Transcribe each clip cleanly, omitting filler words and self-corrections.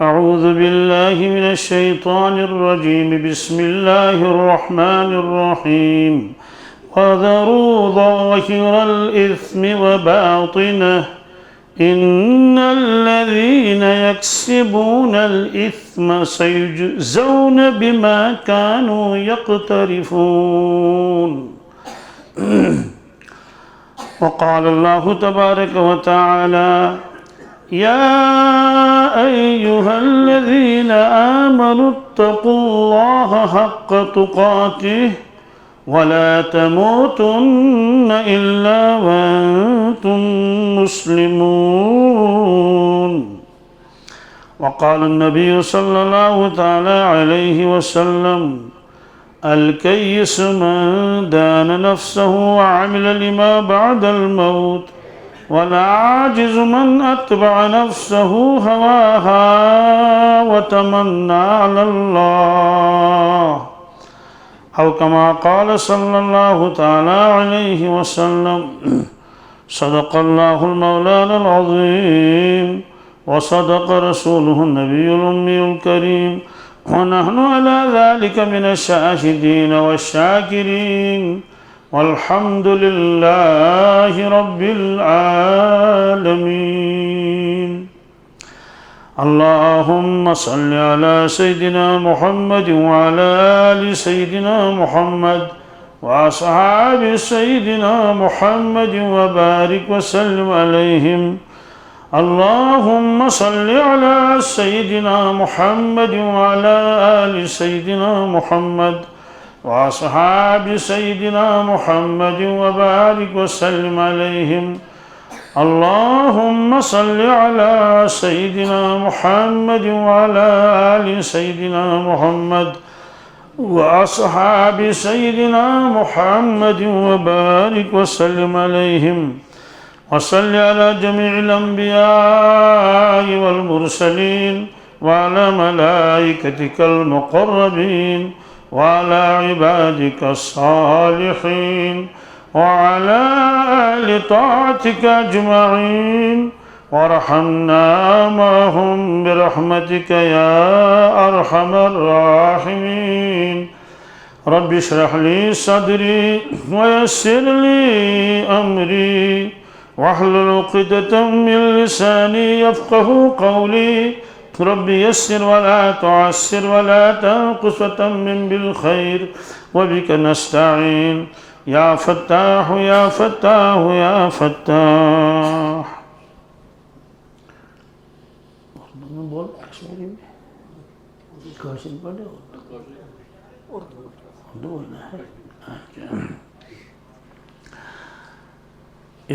أعوذ بالله من الشيطان الرجيم. بسم الله الرحمن الرحيم. وذروا ظاهر الإثم وباطنه إن الذين يكسبون الإثم سيجزون بما كانوا يقترفون. وقال الله تبارك وتعالى: يا أيها الذين آمنوا اتقوا الله حق تقاته ولا تموتن إلا وأنتم مسلمون. وقال النبي صلى الله تعالى عليه وسلم: الكيس من دان نفسه وعمل لما بعد الموت، والعاجز من أتبع نفسه هواها وتمنى على الله، أو كما قال صلى الله تعالى عليه وسلم. صدق الله المولانا العظيم، وصدق رسوله النبي الأمي الكريم، ونحن على ذلك من الشاهدين والشاكرين، والحمد لله رب العالمين. اللهم صل على سيدنا محمد وعلى آل سيدنا محمد وأصحاب سيدنا محمد وبارك وسلم عليهم. اللهم صل على سيدنا محمد وعلى آل سيدنا محمد وأصحاب سيدنا محمد وبارك وسلم عليهم. اللهم صل على سيدنا محمد وعلى آل سيدنا محمد وأصحاب سيدنا محمد وبارك وسلم عليهم. وصل على جميع الأنبياء والمرسلين وعلى ملائكتك المقربين وعلى عبادك الصالحين وعلى آل طاعتك أجمعين، وارحمنا معهم برحمتك يا أرحم الراحمين. رب اشرح لي صدري ويسر لي أمري واحلل عقدة من لساني يفقه قولي. رب يسر ولا تعسر ولا تنقص وتمم بالخير وبك نستعين. يا فتاح يا فتاح يا فتاح.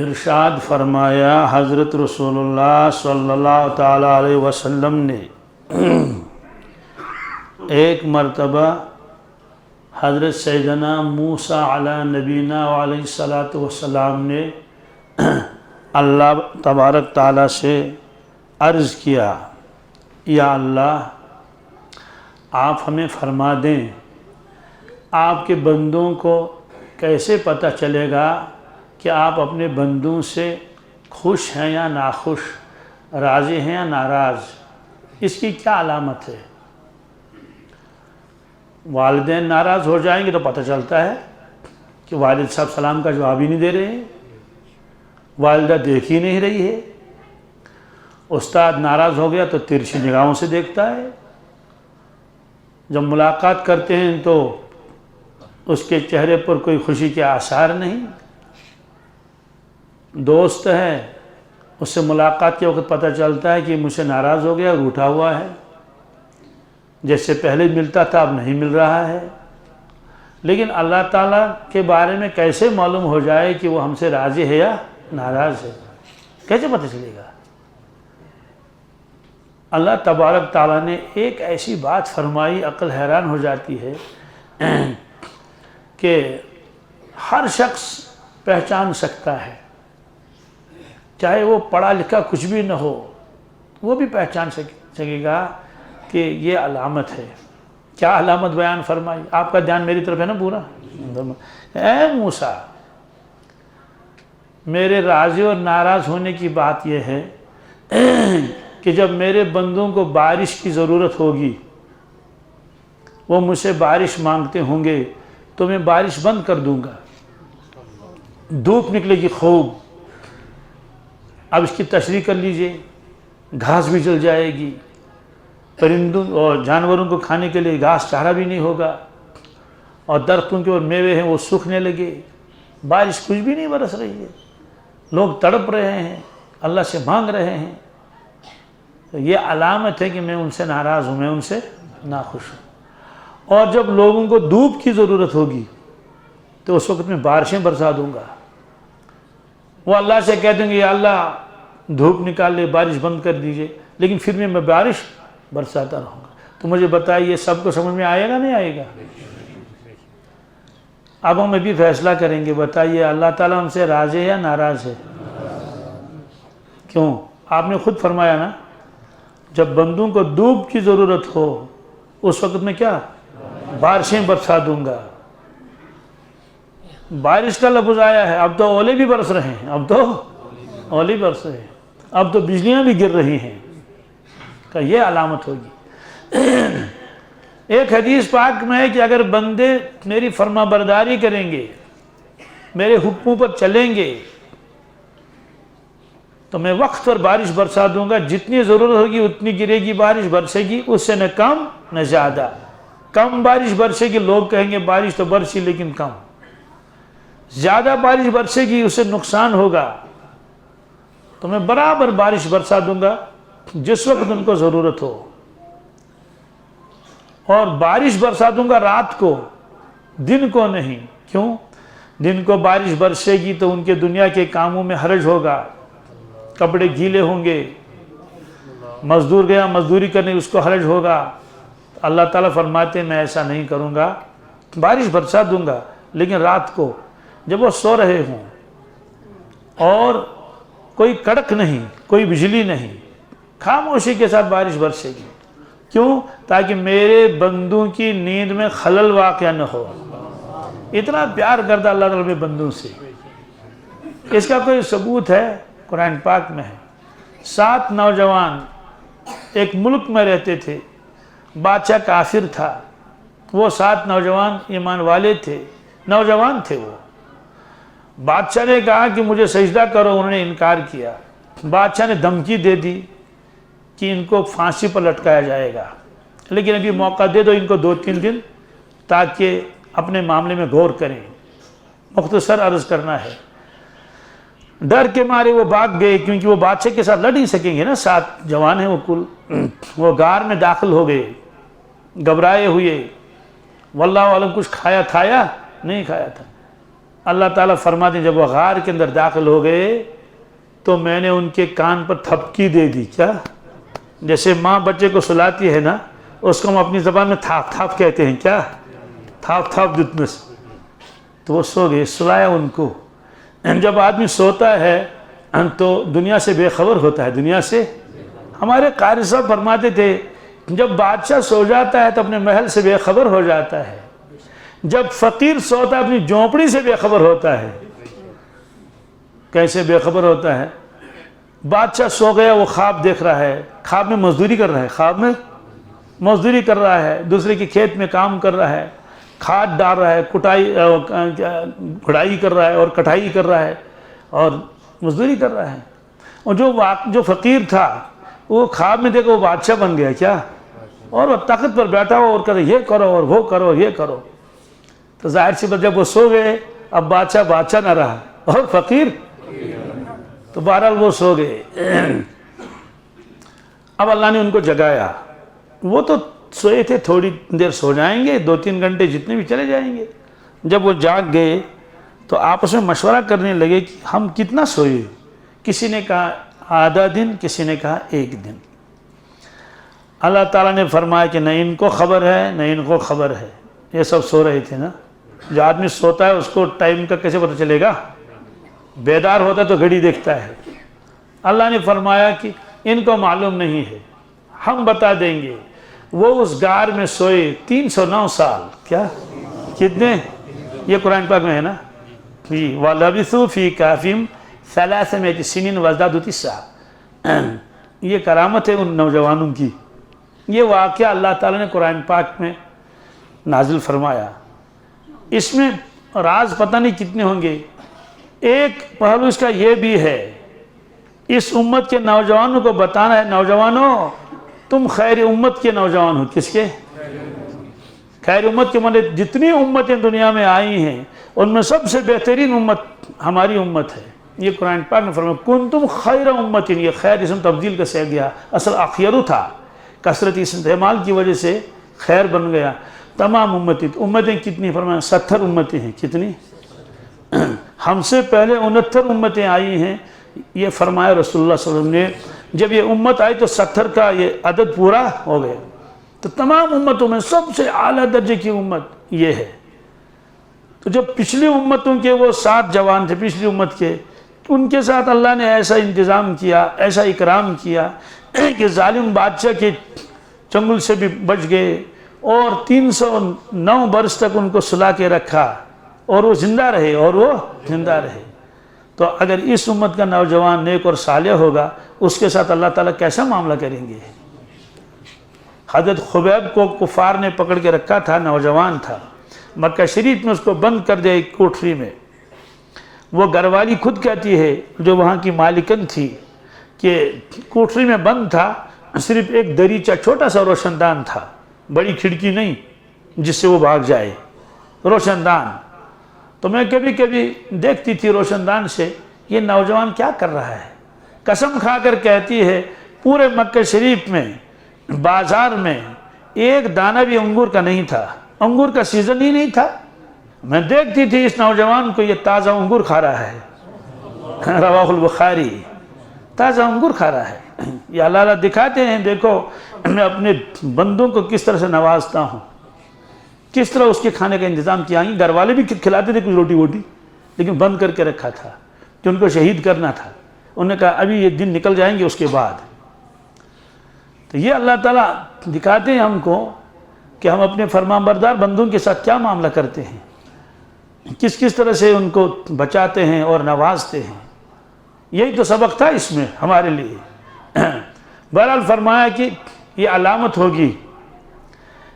ارشاد فرمایا حضرت رسول اللہ صلی اللہ تعالیٰ علیہ وسلم نے ایک مرتبہ حضرت سیدنا موسیٰ علیہ نبینا علیہ السلام نے اللہ تبارک تعالیٰ سے عرض کیا: یا اللہ، آپ ہمیں فرما دیں آپ کے بندوں کو کیسے پتہ چلے گا کہ آپ اپنے بندوں سے خوش ہیں یا ناخوش، راضی ہیں یا ناراض؟ اس کی کیا علامت ہے؟ والدین ناراض ہو جائیں گے تو پتہ چلتا ہے کہ والد صاحب سلام کا جواب ہی نہیں دے رہے ہیں، والدہ دیکھ ہی نہیں رہی ہے، استاد ناراض ہو گیا تو ترچھی نگاہوں سے دیکھتا ہے، جب ملاقات کرتے ہیں تو اس کے چہرے پر کوئی خوشی کے آثار نہیں، دوست ہے اس سے ملاقات کے وقت پتہ چلتا ہے کہ مجھ سے ناراض ہو گیا، روٹھا ہوا ہے، جیسے پہلے ملتا تھا اب نہیں مل رہا ہے۔ لیکن اللہ تعالیٰ کے بارے میں کیسے معلوم ہو جائے کہ وہ ہم سے راضی ہے یا ناراض ہے؟ کیسے پتہ چلے گا؟ اللہ تبارک تعالیٰ نے ایک ایسی بات فرمائی، عقل حیران ہو جاتی ہے کہ ہر شخص پہچان سکتا ہے، چاہے وہ پڑھا لکھا کچھ بھی نہ ہو، وہ بھی پہچان سکے گا کہ یہ علامت ہے۔ کیا علامت بیان فرمائی؟ آپ کا دھیان میری طرف ہے نا پورا؟ اے موسیٰ، میرے راضی اور ناراض ہونے کی بات یہ ہے کہ جب میرے بندوں کو بارش کی ضرورت ہوگی، وہ مجھ سے بارش مانگتے ہوں گے تو میں بارش بند کر دوں گا، دھوپ نکلے گی خوب۔ اب اس کی تشریح کر لیجئے، گھاس بھی جل جائے گی، پرندوں اور جانوروں کو کھانے کے لیے گھاس چارہ بھی نہیں ہوگا، اور درختوں کے اور میوے ہیں وہ سوکھنے لگے، بارش کچھ بھی نہیں برس رہی ہے، لوگ تڑپ رہے ہیں، اللہ سے مانگ رہے ہیں۔ تو یہ علامت ہے کہ میں ان سے ناراض ہوں، میں ان سے ناخوش ہوں۔ اور جب لوگوں کو دھوپ کی ضرورت ہوگی تو اس وقت میں بارشیں برسا دوں گا۔ وہ اللہ سے کہہ دیں گے یا اللہ دھوپ نکال لے، بارش بند کر دیجئے، لیکن پھر میں بارش برساتا رہوں گا۔ تو مجھے بتائیے سب کو سمجھ میں آئے گا نہیں آئے گا؟ اب ہم ابھی فیصلہ کریں گے، بتائیے اللہ تعالیٰ ہم سے راضی ہے یا ناراض ہے؟ کیوں؟ آپ نے خود فرمایا نا، جب بندوں کو دھوپ کی ضرورت ہو اس وقت میں کیا بارشیں برسا دوں گا۔ بارش کا لفظ آیا ہے، اب تو اولے بھی برس رہے ہیں، اب تو اولے برس رہے ہیں، اب تو بجلیاں بھی گر رہی ہیں، کہ یہ علامت ہوگی۔ ایک حدیث پاک میں ہے کہ اگر بندے میری فرما برداری کریں گے، میرے حکموں پر چلیں گے، تو میں وقت پر بارش برسا دوں گا، جتنی ضرورت ہوگی اتنی گرے گی، بارش برسے گی، اس سے نہ کم نہ زیادہ۔ کم بارش برسے گی، لوگ کہیں گے بارش تو برسی لیکن کم۔ زیادہ بارش برسے گی، اس سے نقصان ہوگا۔ تو میں برابر بارش برسا دوں گا جس وقت ان کو ضرورت ہو، اور بارش برسا دوں گا رات کو، دن کو نہیں۔ کیوں؟ دن کو بارش برسے گی تو ان کے دنیا کے کاموں میں حرج ہوگا، کپڑے گیلے ہوں گے، مزدور گیا مزدوری کرنے اس کو حرج ہوگا۔ اللہ تعالیٰ فرماتے ہیں میں ایسا نہیں کروں گا، بارش برسا دوں گا لیکن رات کو جب وہ سو رہے ہوں، اور کوئی کڑک نہیں، کوئی بجلی نہیں، خاموشی کے ساتھ بارش برسے گی۔ کیوں؟ تاکہ میرے بندوں کی نیند میں خلل واقع نہ ہو۔ اتنا پیار کرتا اللہ تعالیٰ اپنے بندوں سے۔ اس کا کوئی ثبوت ہے؟ قرآن پاک میں ہے۔ 7 نوجوان ایک ملک میں رہتے تھے، بادشاہ کافر تھا، وہ 7 نوجوان ایمان والے تھے، نوجوان تھے وہ۔ بادشاہ نے کہا کہ مجھے سجدہ کرو، انہوں نے انکار کیا۔ بادشاہ نے دھمکی دے دی کہ ان کو پھانسی پر لٹکایا جائے گا، لیکن ابھی موقع دے دو ان کو 2-3 دن تاکہ اپنے معاملے میں غور کریں۔ مختصر عرض کرنا ہے، ڈر کے مارے وہ بھاگ گئے، کیونکہ وہ بادشاہ کے ساتھ لڑ نہیں سکیں گے نا، 7 جوان ہیں وہ کل۔ وہ غار میں داخل ہو گئے، گھبرائے ہوئے، واللہ عالم کچھ کھایا تھایا نہیں کھایا تھا۔ اللہ تعالیٰ فرماتے ہیں جب وہ غار کے اندر داخل ہو گئے تو میں نے ان کے کان پر تھپکی دے دی۔ کیا؟ جیسے ماں بچے کو سلاتی ہے نا، اس کو ہم اپنی زبان میں تھاپ تھاپ کہتے ہیں۔ کیا؟ تھاپ تھاپ جتنے سے۔ تو وہ سو گئے، سلایا ان کو۔ جب آدمی سوتا ہے تو دنیا سے بے خبر ہوتا ہے، دنیا سے۔ ہمارے قاری صاحب فرماتے تھے جب بادشاہ سو جاتا ہے تو اپنے محل سے بے خبر ہو جاتا ہے، جب فقیر سوتا ہے اپنی جھونپڑی سے بے خبر ہوتا ہے۔ کیسے بے خبر ہوتا ہے؟ بادشاہ سو گیا، وہ خواب دیکھ رہا ہے، خواب میں مزدوری کر رہا ہے، خواب میں مزدوری کر رہا ہے، دوسرے کے کھیت میں کام کر رہا ہے، کھاد ڈال رہا ہے، کھڑائی کر رہا ہے اور کٹائی کر رہا ہے اور مزدوری کر رہا ہے۔ اور جو فقیر تھا وہ خواب میں دیکھو وہ بادشاہ بن گیا۔ کیا؟ اور وہ تخت پر بیٹھا ہو اور کہتے یہ کرو اور وہ کرو اور یہ کرو۔ تو ظاہر سی بات جب وہ سو گئے، اب بادشاہ نہ رہا اور فقیر، تو بہرحال وہ سو گئے۔ اب اللہ نے ان کو جگایا، وہ تو سوئے تھے، تھوڑی دیر سو جائیں گے، 2-3 گھنٹے جتنے بھی چلے جائیں گے۔ جب وہ جاگ گئے تو آپس میں مشورہ کرنے لگے کہ ہم کتنا سوئے۔ کسی نے کہا آدھا دن، کسی نے کہا 1 دن۔ اللہ تعالیٰ نے فرمایا کہ نہ ان کو خبر ہے نہ ان کو خبر ہے، یہ سب سو رہے تھے نا۔ جو آدمی سوتا ہے اس کو ٹائم کا کیسے پتہ چلے گا؟ بیدار ہوتا ہے تو گھڑی دیکھتا ہے۔ اللہ نے فرمایا کہ ان کو معلوم نہیں ہے، ہم بتا دیں گے۔ وہ اس غار میں سوئے 309 سال۔ کیا؟ کتنے؟ یہ قرآن پاک میں ہے نا، وَلَبِثُوا فِي كَهْفِهِمْ 300 سِنِينَ وَازْدَادُوا 9۔ یہ کرامت ہے ان نوجوانوں کی۔ یہ واقعہ اللہ تعالیٰ نے قرآن پاک میں نازل فرمایا۔ اس میں راز پتہ نہیں کتنے ہوں گے۔ ایک پہلو اس کا یہ بھی ہے، اس امت کے نوجوانوں کو بتانا ہے، نوجوانوں تم خیر امت کے نوجوان ہو۔ کس کے؟ خیر امت کے معنی جتنی امتیں دنیا میں آئی ہیں ان میں سب سے بہترین امت ہماری امت ہے۔ یہ قرآن پاک میں فرمایا کنتم خیر امت، یہ خیر اسم تبدیل کا سے گیا، اصل اخیرو تھا، کثرت استعمال کی وجہ سے خیر بن گیا۔ تمام امتیں کتنی فرمایا 70 امتیں ہیں۔ کتنی؟ ہم سے پہلے 69 امتیں آئی ہیں، یہ فرمایا رسول اللہ صلی اللہ علیہ وسلم نے۔ جب یہ امت آئی تو 70 کا یہ عدد پورا ہو گیا۔ تو تمام امتوں میں سب سے اعلیٰ درجے کی امت یہ ہے۔ تو جب پچھلی امتوں کے وہ 7 جوان تھے پچھلی امت کے، ان کے ساتھ اللہ نے ایسا انتظام کیا، ایسا اکرام کیا کہ ظالم بادشاہ کے چنگل سے بھی بچ گئے، اور 309 برس تک ان کو سلا کے رکھا، اور وہ زندہ رہے۔ تو اگر اس امت کا نوجوان نیک اور صالح ہوگا، اس کے ساتھ اللہ تعالیٰ کیسا معاملہ کریں گے؟ حضرت خبیب کو کفار نے پکڑ کے رکھا تھا، نوجوان تھا، مکہ شریف میں اس کو بند کر دیا ایک کوٹری میں۔ وہ گھر والی خود کہتی ہے جو وہاں کی مالکن تھی کہ کوٹری میں بند تھا، صرف ایک دریچہ چھوٹا سا روشن دان تھا، بڑی کھڑکی نہیں جس سے وہ بھاگ جائے، روشن دان۔ تو میں کبھی کبھی دیکھتی تھی روشن دان سے یہ نوجوان کیا کر رہا ہے۔ قسم کھا کر کہتی ہے پورے مکہ شریف میں بازار میں ایک دانہ بھی انگور کا نہیں تھا، انگور کا سیزن ہی نہیں تھا۔ میں دیکھتی تھی اس نوجوان کو یہ تازہ انگور کھا رہا ہے، رواہ البخاری، تازہ انگور کھا رہا ہے۔ یہ اللہ اللہ دکھاتے ہیں دیکھو میں اپنے بندوں کو کس طرح سے نوازتا ہوں، کس طرح اس کے کھانے کا انتظام کیا۔ گھر والے بھی کھلاتے تھے کچھ روٹی ووٹی، لیکن بند کر کے رکھا تھا کہ ان کو شہید کرنا تھا۔ انہوں نے کہا ابھی یہ دن نکل جائیں گے اس کے بعد۔ تو یہ اللہ تعالیٰ دکھاتے ہیں ہم کو کہ ہم اپنے فرمانبردار بندوں کے ساتھ کیا معاملہ کرتے ہیں، کس طرح سے ان کو بچاتے ہیں اور نوازتے ہیں۔ یہی تو سبق تھا اس میں ہمارے لیے۔ بہرحال فرمایا کہ یہ علامت ہوگی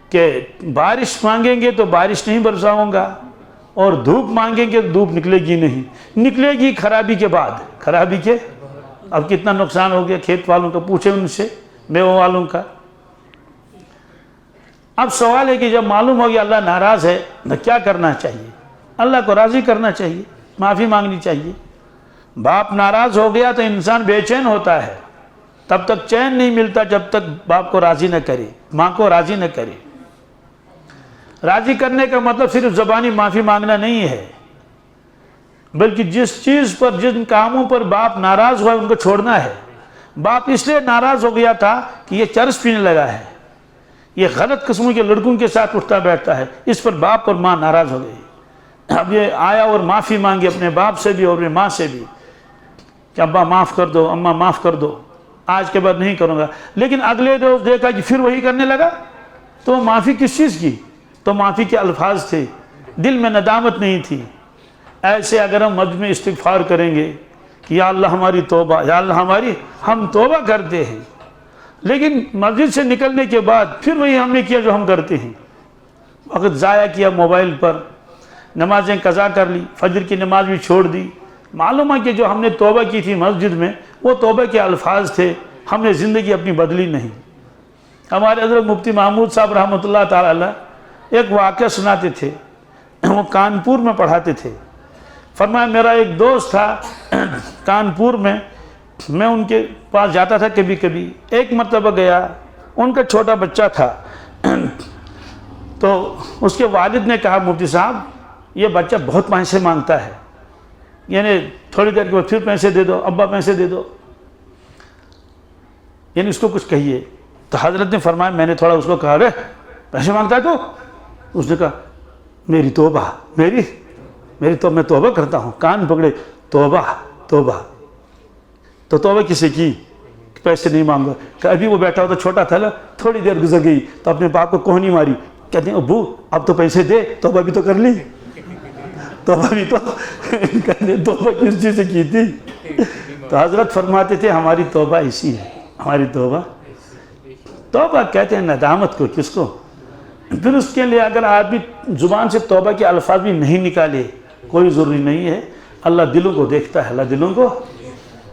کہ بارش مانگیں گے تو بارش نہیں برساؤں گا، اور دھوپ مانگیں گے تو دھوپ نکلے گی نہیں، نکلے گی خرابی کے بعد، خرابی کے۔ اب کتنا نقصان ہو گیا کھیت والوں کا، پوچھیں ان سے، میووں والوں کا۔ اب سوال ہے کہ جب معلوم ہو گیا اللہ ناراض ہے تو کیا کرنا چاہیے؟ اللہ کو راضی کرنا چاہیے، معافی مانگنی چاہیے۔ باپ ناراض ہو گیا تو انسان بے چین ہوتا ہے، تب تک چین نہیں ملتا جب تک باپ کو راضی نہ کرے، ماں کو راضی نہ کرے۔ راضی کرنے کا مطلب صرف زبانی معافی مانگنا نہیں ہے، بلکہ جس چیز پر، جن کاموں پر باپ ناراض ہوا ان کو چھوڑنا ہے۔ باپ اس لیے ناراض ہو گیا تھا کہ یہ چرس پینے لگا ہے، یہ غلط قسموں کے لڑکوں کے ساتھ اٹھتا بیٹھتا ہے، اس پر باپ اور ماں ناراض ہو گئے۔ اب یہ آیا اور معافی مانگی اپنے باپ سے بھی اور اپنے ماں سے بھی کہ ابا معاف کر دو، اماں معاف کر دو، آج کے بعد نہیں کروں گا۔ لیکن اگلے روز دیکھا کہ پھر وہی کرنے لگا، تو معافی کس چیز کی؟ تو معافی کے الفاظ تھے، دل میں ندامت نہیں تھی۔ ایسے اگر ہم مسجد میں استغفار کریں گے کہ یا اللہ ہماری توبہ، یا اللہ ہم توبہ کرتے ہیں، لیکن مسجد سے نکلنے کے بعد پھر وہی ہم نے کیا جو ہم کرتے ہیں، وقت ضائع کیا موبائل پر، نمازیں قضا کر لی، فجر کی نماز بھی چھوڑ دی۔ معلوم ہے کہ جو ہم نے توبہ کی تھی مسجد میں وہ توبہ کے الفاظ تھے، ہم نے زندگی اپنی بدلی نہیں۔ ہمارے حضرت مفتی محمود صاحب رحمۃ اللہ تعالی علیہ ایک واقعہ سناتے تھے، وہ کانپور میں پڑھاتے تھے۔ فرمایا میرا ایک دوست تھا کانپور میں ان کے پاس جاتا تھا کبھی کبھی۔ ایک مرتبہ گیا، ان کا چھوٹا بچہ تھا، تو اس کے والد نے کہا مفتی صاحب یہ بچہ بہت پیسے مانگتا ہے، یعنی تھوڑی دیر کے بعد پھر پیسے دے دو، ابا پیسے دے دو، یعنی اس کو کچھ کہیے۔ تو حضرت نے فرمایا، میں نے تھوڑا اس کو کہا رے پیسے مانگتا ہے تو؟ اس نے کہا میری توبہ، میری تو میں توبہ کرتا ہوں۔ کان پکڑے، توبہ توبہ، تو توبہ کسے کی؟ پیسے نہیں مانگا۔ کہ ابھی وہ بیٹھا ہوتا چھوٹا تھا نا، تھوڑی دیر گزر گئی تو اپنے باپ کو کوہنی ماری، کہتے ہیں ابو اب تو پیسے دے، توبہ بھی تو کر لی، توبہ بھی تو کہتے توبہ کس چیز سے کی تھی؟ تو حضرت فرماتے تھے ہماری توبہ اسی ہے ہماری توبہ توبہ کہتے ہیں ندامت کو، کس کو؟ پھر اس کے لیے اگر آدمی زبان سے توبہ کے الفاظ بھی نہیں نکالے کوئی ضروری نہیں ہے، اللہ دلوں کو دیکھتا ہے، اللہ دلوں کو،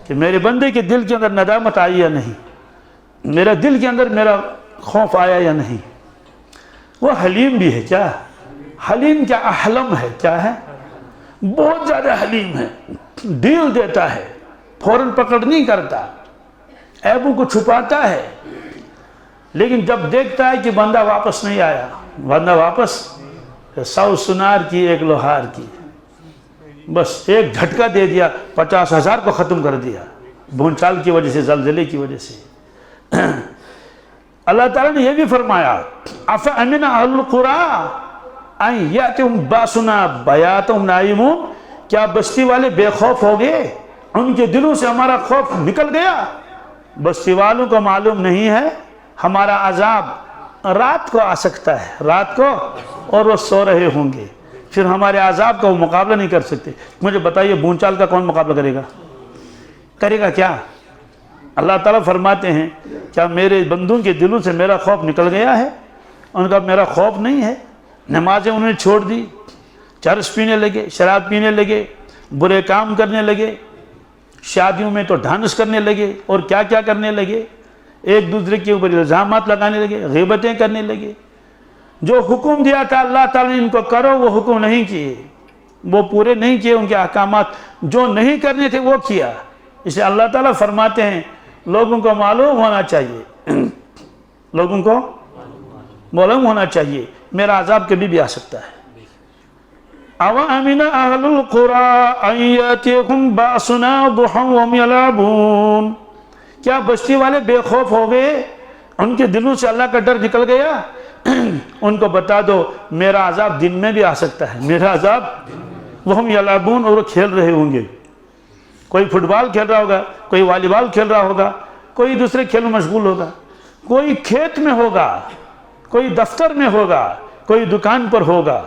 کہ میرے بندے کے دل کے اندر ندامت آئی یا نہیں، میرا دل کے اندر میرا خوف آیا یا نہیں۔ وہ حلیم بھی ہے، کیا حلیم؟ کیا احلم ہے، کیا ہے؟ بہت زیادہ حلیم ہے، ڈیل دیتا ہے، فوراً پکڑ نہیں کرتا، عیبوں کو چھپاتا ہے، لیکن جب دیکھتا ہے کہ بندہ واپس نہیں آیا، بندہ واپس 100 سنار کی 1 لوہار کی، بس ایک جھٹکا دے دیا، 50,000 کو ختم کر دیا، بھونچال کی وجہ سے، زلزلے کی وجہ سے۔ اللہ تعالیٰ نے یہ بھی فرمایا اَفَأَمِنَ أَهْلُ الْقُرَىٰ أَن يَأْتِيَهُمْ بَأْسُنَا بَيَاتًا نَائِمُونَ، کیا بستی والے بے خوف ہو گئے؟ ان کے دلوں سے ہمارا خوف نکل گیا؟ بستی والوں کو معلوم نہیں ہے ہمارا عذاب رات کو آ سکتا ہے، رات کو، اور وہ سو رہے ہوں گے، پھر ہمارے عذاب کا وہ مقابلہ نہیں کر سکتے۔ مجھے بتائیے بھونچال کا کون مقابلہ کرے گا؟ کرے گا کیا؟ اللہ تعالیٰ فرماتے ہیں کیا میرے بندوں کے دلوں سے میرا خوف نکل گیا ہے؟ ان کا میرا خوف نہیں ہے۔ نمازیں انہوں نے چھوڑ دی، چرس پینے لگے، شراب پینے لگے، برے کام کرنے لگے، شادیوں میں تو ڈانس کرنے لگے، اور کیا کیا کرنے لگے، ایک دوسرے کے اوپر الزامات لگانے لگے، غیبتیں کرنے لگے۔ جو حکم دیا تھا اللہ تعالیٰ نے ان کو کرو، وہ حکم نہیں کیے، وہ پورے نہیں کیے، ان کے احکامات جو نہیں کرنے تھے وہ کیا۔ اسے اللہ تعالیٰ فرماتے ہیں لوگوں کو معلوم ہونا چاہیے، لوگوں کو معلوم ہونا چاہیے میرا عذاب کبھی بھی آ سکتا ہے۔ أَوَأَمِنَ أَهْلُ الْقُرَىٰ أَن يَأْتِيَهُمْ بَأْسُنَا ضُحًى وَهُمْ يَلْعَبُونَ، کیا بستی والے بے خوف ہو گئے؟ ان کے دلوں سے اللہ کا ڈر نکل گیا؟ ان کو بتا دو میرا عذاب دن میں بھی آ سکتا ہے، میرا عذاب وَهُمْ يَلْعَبُونَ، اور وہ کھیل رہے ہوں گے، کوئی فٹ بال کھیل رہا ہوگا، کوئی والی بال کھیل رہا ہوگا، کوئی دوسرے کھیل میں مشغول ہوگا، کوئی کھیت میں ہوگا، کوئی دفتر میں ہوگا، کوئی دکان پر ہوگا۔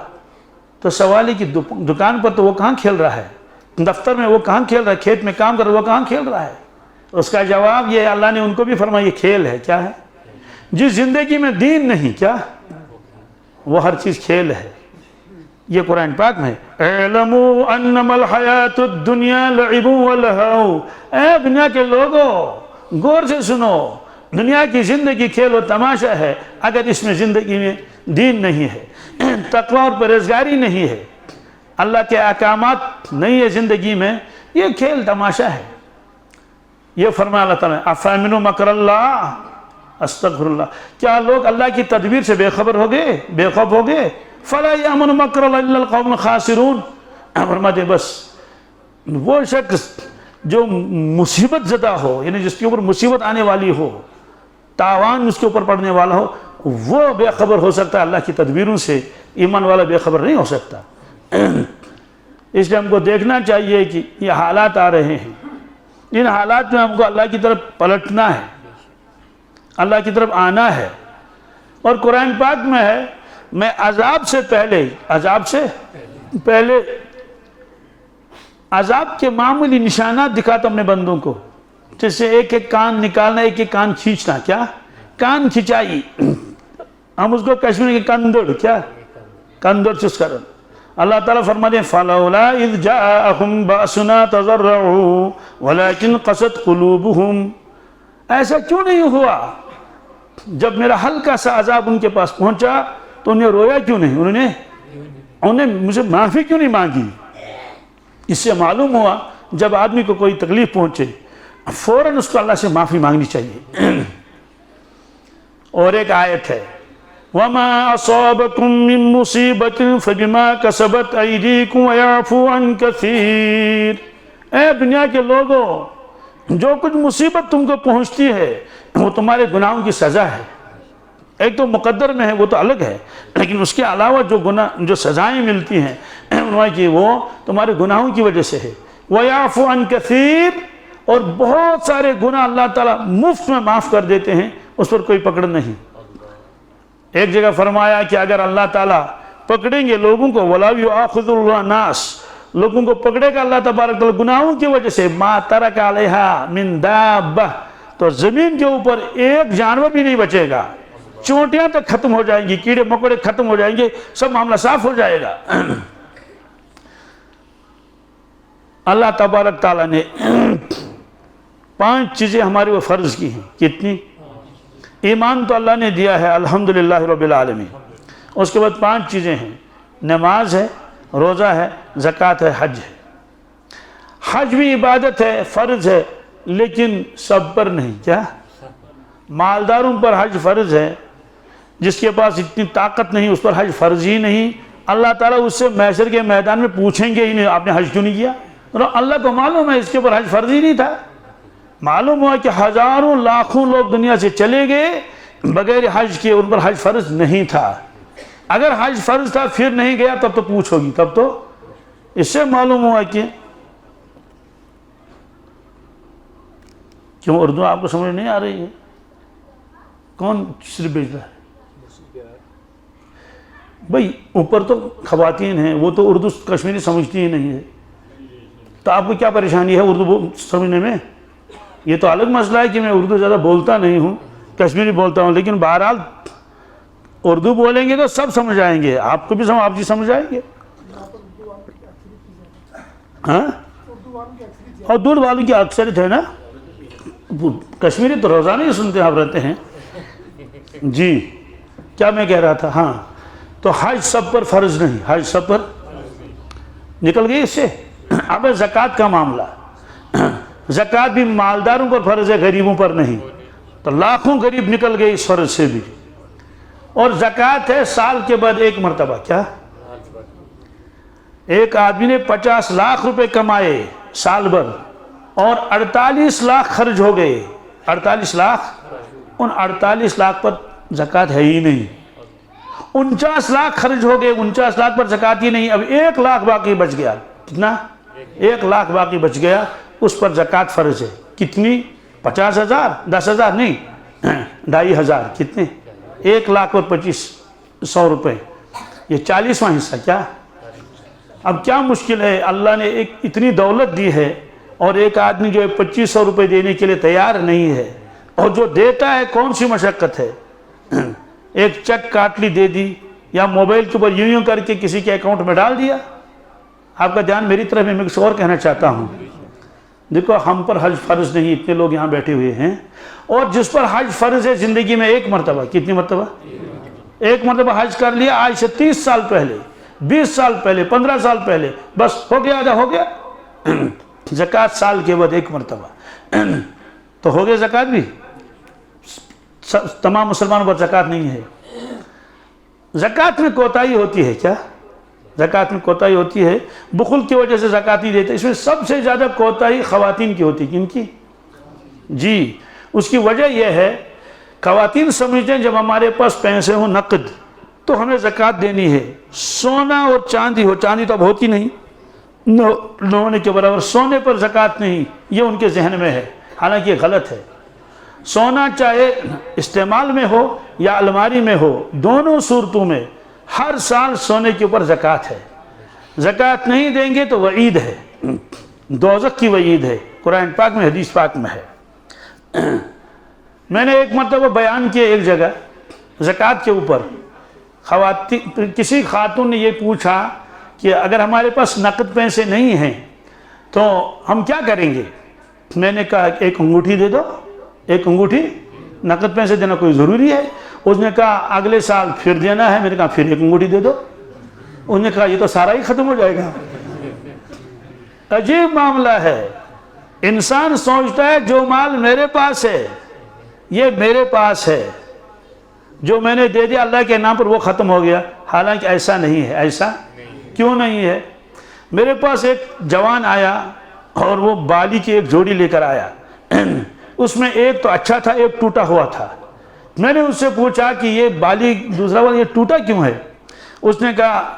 تو سوال ہے کہ دکان پر تو وہ کہاں کھیل رہا ہے، دفتر میں وہ کہاں کھیل رہا ہے، کھیت میں کام کر رہا ہے وہ کہاں کھیل رہا ہے؟ اس کا جواب یہ اللہ نے ان کو بھی فرمایا یہ کھیل ہے۔ کیا ہے؟ جس زندگی میں دین نہیں، کیا وہ ہر چیز کھیل ہے۔ یہ قرآن پاک میں اعلموا انما الحیات الدنیا لعب ولہو، اے دنیا کے لوگوں غور سے سنو، دنیا کی زندگی کھیل و تماشا ہے اگر اس میں زندگی میں دین نہیں ہے، تقوی اور پرہیزگاری نہیں ہے، اللہ کے احکامات نہیں ہے زندگی میں، یہ کھیل تماشا ہے۔ یہ فرمایا اللہ تعالیٰ افامنوا مکر اللہ، استغفر اللہ، کیا لوگ اللہ کی تدبیر سے بے خبر ہو گئے، بے خوف ہو گئے؟ فلا یامن مکر اللہ الا القوم الخاسرون، فرماتے بس وہ شخص جو مصیبت زدہ ہو، یعنی جس کے اوپر مصیبت آنے والی ہو، تاوان اس کے اوپر پڑنے والا ہو، وہ بے خبر ہو سکتا ہے اللہ کی تدبیروں سے، ایمان والا بے خبر نہیں ہو سکتا۔ اس لیے ہم کو دیکھنا چاہیے کہ یہ حالات آ رہے ہیں، ان حالات میں ہم کو اللہ کی طرف پلٹنا ہے، اللہ کی طرف آنا ہے۔ اور قرآن پاک میں ہے میں عذاب سے پہلے عذاب کے معمولی نشانات دکھاتا ہوں اپنے بندوں کو، جیسے ایک ایک کان نکالنا، ایک ایک کان کھینچنا، کیا کان کھچائی، ہم اس کو کشمیری کے کندڑ، کیا کندڑ چس کر۔ اللہ تعالیٰ فرماتے ہیں فَلَوْلَا إِذْ جَاءَهُمْ بَأْسُنَا تَضَرَّعُوا وَلَكِنْ قَسَتْ قُلُوبُهُمْ، ایسا کیوں نہیں ہوا جب میرا ہلکا سا عذاب ان کے پاس پہنچا تو انہیں رویا کیوں نہیں، انہیں مجھے معافی کیوں نہیں مانگی؟ اس سے معلوم ہوا جب آدمی کو کوئی تکلیف پہنچے فوراً اس کو اللہ سے معافی مانگنی چاہیے۔ اور ایک آیت ہے وَمَا أَصَابَكُم مِّن مُّصِيبَةٍ فَبِمَا كَسَبَتْ أَيْدِيكُمْ وَيَعْفُو عَن كَثِيرٍ، اے دنیا کے لوگوں جو کچھ مصیبت تم کو پہنچتی ہے وہ تمہارے گناہوں کی سزا ہے، ایک تو مقدر میں ہے وہ تو الگ ہے، لیکن اس کے علاوہ جو سزائیں ملتی ہیں انہوں کہ وہ تمہارے گناہوں کی وجہ سے ہے۔ وَيَعْفُو عَن كَثِيرٍ، اور بہت سارے گناہ اللہ تعالیٰ مفت میں معاف کر دیتے ہیں، اس پر کوئی پکڑ نہیں۔ ایک جگہ فرمایا کہ اگر اللہ تعالیٰ پکڑیں گے لوگوں کو وَلَا يُؤَاخِذُ اللَّهُ النَّاسَ، لوگوں کو پکڑے گا اللہ تبارک تعالیٰ گناہوں کی وجہ سے، مَا تَرَكَ عَلَيْهَا مِن دَابَّةٍ، تو زمین کے اوپر ایک جانور بھی نہیں بچے گا، چونٹیاں تک ختم ہو جائیں گی، کیڑے مکوڑے ختم ہو جائیں گے، سب معاملہ صاف ہو جائے گا۔ اللہ تبارک تعالیٰ نے 5 چیزیں ہمارے وہ فرض کی ہیں۔ کتنی؟ ایمان تو اللہ نے دیا ہے الحمدللہ رب العالمین، اس کے بعد 5 چیزیں ہیں، نماز ہے، روزہ ہے، زکوٰۃ ہے، حج ہے۔ حج بھی عبادت ہے، فرض ہے، لیکن سب پر نہیں۔ کیا؟ مالداروں پر حج فرض ہے، جس کے پاس اتنی طاقت نہیں اس پر حج فرض ہی نہیں۔ اللہ تعالیٰ اس سے محشر کے میدان میں پوچھیں گے ہی نہیں آپ نے حج کیوں نہیں کیا؟ اللہ کو معلوم ہے اس کے اوپر حج فرض ہی نہیں تھا۔ معلوم ہوا کہ ہزاروں لاکھوں لوگ دنیا سے چلے گئے بغیر حج کے، ان پر حج فرض نہیں تھا۔ اگر حج فرض تھا پھر نہیں گیا تب تو پوچھو گی، تب تو اس سے معلوم ہوا کہ کیوں اردو آپ کو سمجھ نہیں آ رہی ہے؟ کون صرف بھیج رہا ہے؟ بھائی اوپر تو خواتین ہیں، وہ تو اردو کشمیری سمجھتی ہی نہیں ہے، تو آپ کو کیا پریشانی ہے اردو سمجھنے میں؟ یہ تو الگ مسئلہ ہے کہ میں اردو زیادہ بولتا نہیں ہوں، کشمیری بولتا ہوں، لیکن بہرحال اردو بولیں گے تو سب سمجھ آئیں گے، آپ کو بھی آپ جی سمجھ آئیں گے۔ ہاں، اور دور والوں کی اکثریت ہے نا، کشمیری تو روزانہ ہی سنتے آپ رہتے ہیں۔ جی کیا میں کہہ رہا تھا؟ ہاں، تو حج سب پر فرض نہیں، حج سب پر نکل گئی اس سے۔ اب زکوٰۃ کا معاملہ، زکوٰۃ بھی مالداروں پر فرض ہے، غریبوں پر نہیں، تو لاکھوں غریب نکل گئے اس فرض سے بھی۔ اور زکوٰۃ ہے سال کے بعد ایک مرتبہ۔ کیا؟ ایک آدمی نے 50 لاکھ روپے کمائے سال بھر اور 48 لاکھ خرچ ہو گئے، 48 لاکھ، ان 48 لاکھ پر زکوٰۃ ہے ہی نہیں۔ 49 لاکھ خرچ ہو گئے، 49 لاکھ پر زکوٰۃ ہی نہیں، اب 1 لاکھ باقی بچ گیا۔ کتنا؟ 1 لاکھ باقی بچ گیا، اس پر زکوٰۃ فرض ہے۔ کتنی؟ 50,000، 10,000 نہیں، 2,500۔ کتنے؟ 1 لاکھ اور 2,500 روپے، یہ 40واں حصہ۔ کیا؟ اب کیا مشکل ہے؟ اللہ نے ایک اتنی دولت دی ہے اور ایک آدمی جو ہے 2,500 روپے دینے کے لیے تیار نہیں ہے، اور جو دیتا ہے کون سی مشقت ہے؟ ایک چیک کاٹ لی دے دی، یا موبائل کے اوپر یوں کر کے کسی کے اکاؤنٹ میں ڈال دیا۔ آپ کا دھیان میری طرف میں کچھ اور کہنا چاہتا ہوں۔ دیکھو ہم پر حج فرض نہیں، اتنے لوگ یہاں بیٹھے ہوئے ہیں، اور جس پر حج فرض ہے زندگی میں 1 مرتبہ، کتنی مرتبہ؟ 1 مرتبہ حج کر لیا، آج سے 30 سال پہلے، 20 سال پہلے، 15 سال پہلے، بس ہو گیا، آدھا ہو گیا۔ زکوٰۃ سال کے بعد 1 مرتبہ، تو ہو گیا زکوٰۃ بھی۔ تمام مسلمانوں پر زکوٰۃ نہیں ہے۔ زکوٰۃ میں کوتاہی ہوتی ہے۔ کیا؟ زکوٰۃ میں کوتاہی ہوتی ہے، بخل کی وجہ سے زکوٰۃ نہیں دیتے۔ اس میں سب سے زیادہ کوتاہی خواتین کی ہوتی ہے۔ کن کی؟ جی، اس کی وجہ یہ ہے، خواتین سمجھتے ہیں جب ہمارے پاس پیسے ہوں نقد تو ہمیں زکوٰۃ دینی ہے۔ سونا اور چاندی ہو، چاندی تو اب ہوتی نہیں، ہونے کے برابر، سونے پر زکوٰۃ نہیں، یہ ان کے ذہن میں ہے، حالانکہ یہ غلط ہے۔ سونا چاہے استعمال میں ہو یا الماری میں ہو، دونوں صورتوں میں ہر سال سونے کے اوپر زکوٰۃ ہے۔ زکوٰۃ نہیں دیں گے تو وعید ہے، دوزخ کی وعید ہے، قرآن پاک میں، حدیث پاک میں ہے۔ میں نے ایک مرتبہ بیان کیا ایک جگہ زکوٰۃ کے اوپر، کسی خاتون نے یہ پوچھا کہ اگر ہمارے پاس نقد پیسے نہیں ہیں تو ہم کیا کریں گے؟ میں نے کہا ایک انگوٹھی دے دو، ایک انگوٹھی، نقد پیسے دینا کوئی ضروری ہے؟ اس نے کہا اگلے سال پھر دینا ہے۔ میں نے کہا پھر ایک انگوٹھی دے دو۔ اس نے کہا یہ تو سارا ہی ختم ہو جائے گا۔ عجیب معاملہ ہے، انسان سوچتا ہے جو مال میرے پاس ہے یہ میرے پاس ہے، جو میں نے دے دیا اللہ کے نام پر وہ ختم ہو گیا، حالانکہ ایسا نہیں ہے۔ ایسا کیوں نہیں ہے؟ میرے پاس ایک جوان آیا اور وہ بالی کی ایک جوڑی لے کر آیا، اس میں ایک تو اچھا تھا، ایک ٹوٹا ہوا تھا۔ میں نے اس سے پوچھا کہ یہ بالی دوسرا والا یہ ٹوٹا کیوں ہے؟ اس نے کہا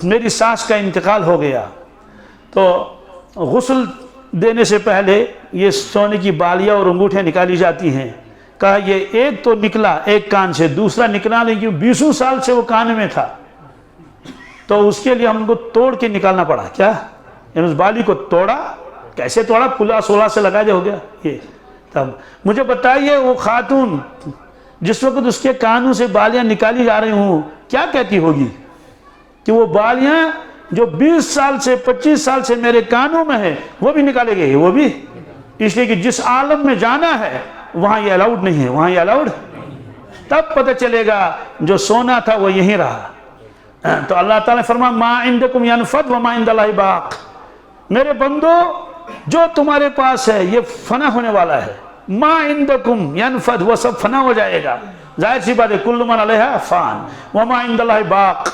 میری ساس کا انتقال ہو گیا تو غسل دینے سے پہلے یہ سونے کی بالیاں اور انگوٹھیاں نکالی جاتی ہیں۔ کہا یہ ایک تو نکلا ایک کان سے، دوسرا نکلا نہیں، کیوں 20 سال سے وہ کان میں تھا، تو اس کے لیے ہم کو توڑ کے نکالنا پڑا۔ کیا؟ یعنی اس بالی کو توڑا، کیسے توڑا؟ پلا سولا سے لگا جو ہو گیا، تب مجھے بتائیے وہ خاتون جس وقت اس کے کانوں سے بالیاں نکالی جا رہی ہوں کیا کہتی ہوگی کہ وہ بالیاں جو 20 سال سے 25 سال سے میرے کانوں میں ہے وہ بھی نکالے گئے، وہ بھی اس لیے کہ جس عالم میں جانا ہے وہاں یہ الاؤڈ نہیں ہے، وہاں یہ الاؤڈ، تب پتہ چلے گا جو سونا تھا وہ یہیں رہا۔ تو اللہ تعالیٰ نے فرمایا ما عندکم ینفد وما عند اللہ باق، میرے بندو جو تمہارے پاس ہے یہ فنا ہونے والا ہے، ما عندکم ینفد وہ سب فنا ہو جائے گا، ظاہر سی بات ہے کل من علیہا فان، وما عند اللہ باق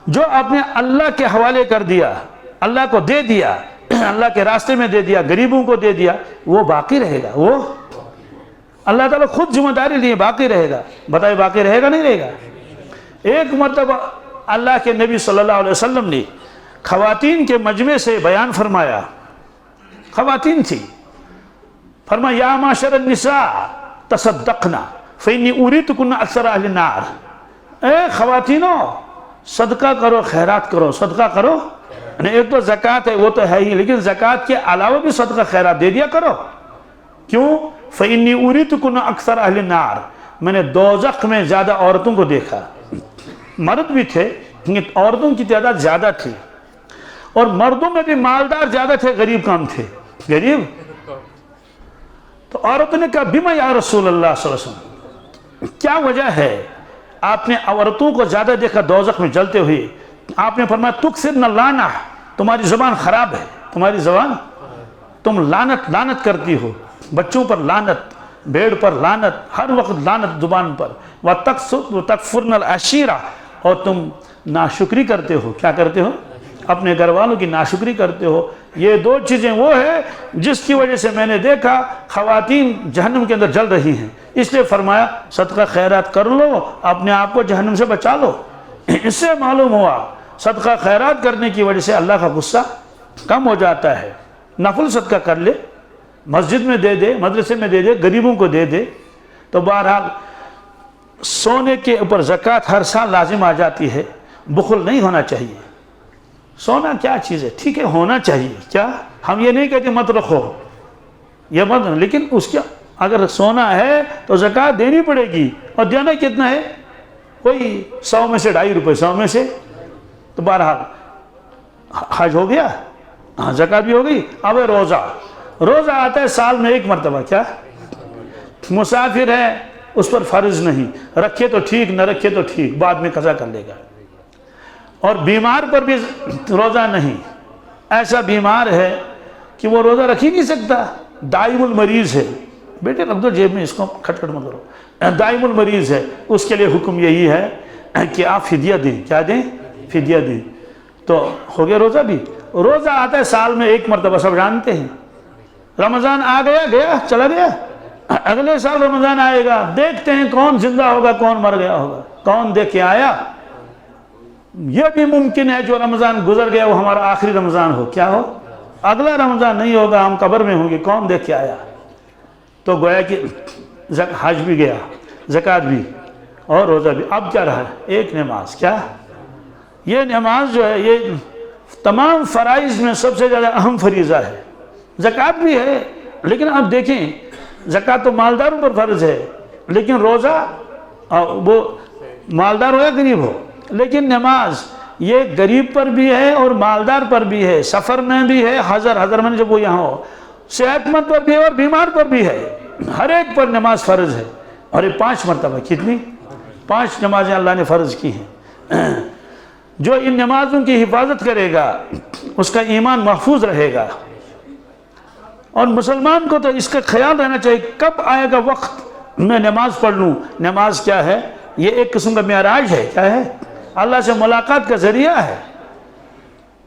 جو آپ نے اللہ کے حوالے کر دیا، اللہ کو دے دیا، اللہ کے راستے میں دے دیا، غریبوں کو دے دیا، وہ باقی رہے گا، وہ اللہ تعالیٰ خود ذمہ داری لیے باقی رہے گا۔ بتائیے باقی رہے گا نہیں رہے گا؟ ایک مرتبہ اللہ کے نبی صلی اللہ علیہ وسلم نے خواتین کے مجمع سے بیان فرمایا، خواتین تھی، فرمایا یا معاشر النساء تصدقنا فإنی اوریتکن اکثر اہل النار، اے خواتینوں صدقہ کرو، خیرات کرو، صدقہ کرو، ایک تو زکوٰۃ ہے وہ تو ہے ہی، لیکن زکوٰۃ کے علاوہ بھی صدقہ خیرات دے دیا کرو، کیوں؟ فإنی اوریتکن اکثر اہل النار، میں نے دوزخ میں زیادہ عورتوں کو دیکھا، مرد بھی تھے لیکن عورتوں کی تعداد زیادہ تھی، اور مردوں میں بھی مالدار زیادہ تھے، غریب کم تھے، غریب۔ تو عورتوں نے کہا بما یا رسول اللہ صلی اللہ علیہ وسلم، کیا وجہ ہے آپ نے عورتوں کو زیادہ دیکھا دوزخ میں جلتے ہوئے؟ آپ نے فرمایا تکثرن لعنہ، تمہاری زبان خراب ہے، تمہاری زبان، تم لعنت کرتی ہو، بچوں پر لعنت، بھیڑ پر لعنت، ہر وقت لعنت زبان پر، وتکفرن العشیرہ، اور تم ناشکری کرتے ہو، کیا کرتے ہو؟ اپنے گھر والوں کی ناشکری کرتے ہو۔ یہ دو چیزیں وہ ہے جس کی وجہ سے میں نے دیکھا خواتین جہنم کے اندر جل رہی ہیں، اس لیے فرمایا صدقہ خیرات کر لو، اپنے آپ کو جہنم سے بچا لو۔ اس سے معلوم ہوا صدقہ خیرات کرنے کی وجہ سے اللہ کا غصہ کم ہو جاتا ہے۔ نفل صدقہ کر لے، مسجد میں دے دے، مدرسے میں دے دے، غریبوں کو دے دے۔ تو بہرحال سونے کے اوپر زکوٰۃ ہر سال لازم آ جاتی ہے، بخل نہیں ہونا چاہیے۔ سونا کیا چیز ہے، ٹھیک ہے ہونا چاہیے، کیا ہم یہ نہیں کہتے مت رکھو، یہ مت، لیکن اس کا اگر سونا ہے تو زکوٰۃ دینی پڑے گی، اور دینا کتنا ہے؟ کوئی 100 میں سے 2.5 روپے، 100 میں سے۔ تو بہرحال حج ہو گیا، ہاں زکوٰۃ بھی ہو گئی۔ اب روزہ آتا ہے سال میں ایک مرتبہ، کیا مسافر ہے اس پر فرض نہیں، رکھے تو ٹھیک، نہ رکھے تو ٹھیک، بعد میں قضا کر لے گا۔ اور بیمار پر بھی روزہ نہیں، ایسا بیمار ہے کہ وہ روزہ رکھ ہی نہیں سکتا، دائم المریض ہے، بیٹے رکھ دو جیب میں، اس کو کھٹ کھٹ مت کرو، دائم المریض ہے، اس کے لیے حکم یہی ہے کہ آپ فدیہ دیں، کیا دیں؟ فدیہ دیں۔ تو ہو گیا روزہ بھی۔ روزہ آتا ہے سال میں ایک مرتبہ، سب جانتے ہیں۔ رمضان آ گیا، گیا چلا گیا، اگلے سال رمضان آئے گا، دیکھتے ہیں کون زندہ ہوگا کون مر گیا ہوگا، کون دیکھ کے آیا۔ یہ بھی ممکن ہے جو رمضان گزر گیا وہ ہمارا آخری رمضان ہو، کیا ہو؟ اگلا رمضان نہیں ہوگا، ہم قبر میں ہوں گے، کون دیکھ کے آیا؟ تو گویا کہ حج بھی گیا، زکوٰۃ بھی، اور روزہ بھی۔ اب کیا رہا ہے؟ ایک نماز، کیا؟ یہ نماز جو ہے یہ تمام فرائض میں سب سے زیادہ اہم فریضہ ہے۔ زکوٰۃ بھی ہے، لیکن اب دیکھیں زکوٰۃ تو مالداروں پر فرض ہے، لیکن روزہ وہ مالدار ہو یا غریب ہو، لیکن نماز یہ غریب پر بھی ہے اور مالدار پر بھی ہے، سفر میں بھی ہے، حضر میں جب وہ یہاں ہو، صحت مند پر بھی ہے اور بیمار پر بھی ہے، ہر ایک پر نماز فرض ہے۔ اور یہ 5 مرتبہ، کتنی؟ 5 نمازیں اللہ نے فرض کی ہیں۔ جو ان نمازوں کی حفاظت کرے گا اس کا ایمان محفوظ رہے گا۔ اور مسلمان کو تو اس کا خیال رہنا چاہیے کب آئے گا وقت میں نماز پڑھ لوں۔ نماز کیا ہے؟ یہ ایک قسم کا معراج ہے، کیا ہے؟ اللہ سے ملاقات کا ذریعہ ہے۔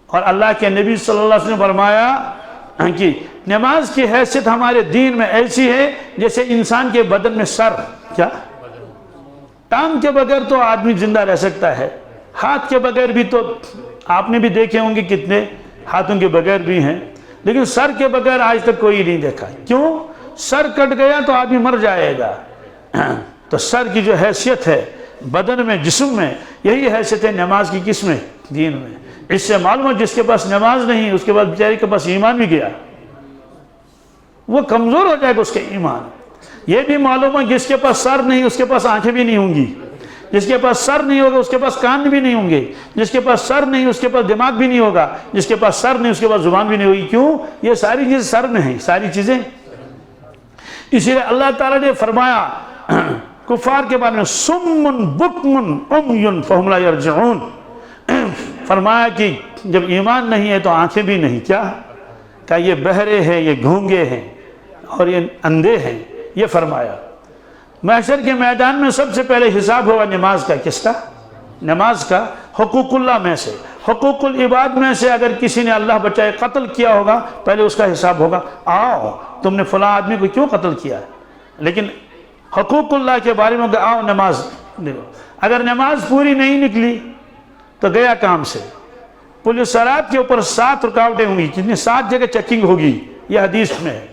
اور اللہ کے نبی صلی اللہ علیہ وسلم نے فرمایا کہ نماز کی حیثیت ہمارے دین میں ایسی ہے جیسے انسان کے بدن میں سر، کیا؟ ٹانگ کے بغیر تو آدمی زندہ رہ سکتا ہے، ہاتھ کے بغیر بھی تو آپ نے بھی دیکھے ہوں گے کتنے ہاتھوں کے بغیر بھی ہیں، لیکن سر کے بغیر آج تک کوئی نہیں دیکھا۔ کیوں؟ سر کٹ گیا تو آدمی مر جائے گا۔ تو سر کی جو حیثیت ہے بدن میں، جسم میں، یہی حیثیت ہے نماز کی، کس میں؟ دین میں۔ اس سے معلوم ہے جس کے پاس نماز نہیں اس کے بعد بیچارے کے پاس ایمان بھی گیا، وہ کمزور ہو جائے گا اس کے ایمان۔ یہ بھی معلوم ہے جس کے پاس سر نہیں اس کے پاس آنکھیں بھی نہیں ہوں گی، جس کے پاس سر نہیں ہوگا اس کے پاس کان بھی نہیں ہوں گے، جس کے پاس سر نہیں اس کے پاس دماغ بھی نہیں ہوگا، جس کے پاس سر نہیں اس کے پاس زبان بھی نہیں ہوگی۔ کیوں؟ یہ ساری چیزیں سر میں ہیں، ساری چیزیں۔ اسی لیے اللہ تعالیٰ نے فرمایا کفار کے بارے میں سم بکم عمی فہم لا یرجعون، فرمایا کہ جب ایمان نہیں ہے تو آنکھیں بھی نہیں، کیا کہ یہ بہرے ہیں، یہ گھونگے ہیں اور یہ اندھے ہیں، یہ فرمایا۔ محشر کے میدان میں سب سے پہلے حساب ہوگا نماز کا، کس کا؟ نماز کا۔ حقوق اللہ میں سے، حقوق العباد میں سے اگر کسی نے اللہ بچائے قتل کیا ہوگا پہلے اس کا حساب ہوگا، آؤ تم نے فلاں آدمی کو کیوں قتل کیا ہے؟ لیکن حقوق اللہ کے بارے میں آؤ نماز دیکھو، اگر نماز پوری نہیں نکلی تو گیا کام سے۔ پولیس صراط کے اوپر 7 رکاوٹیں ہوں گی، کتنی 7 جگہ چیکنگ ہوگی، یہ حدیث میں ہے۔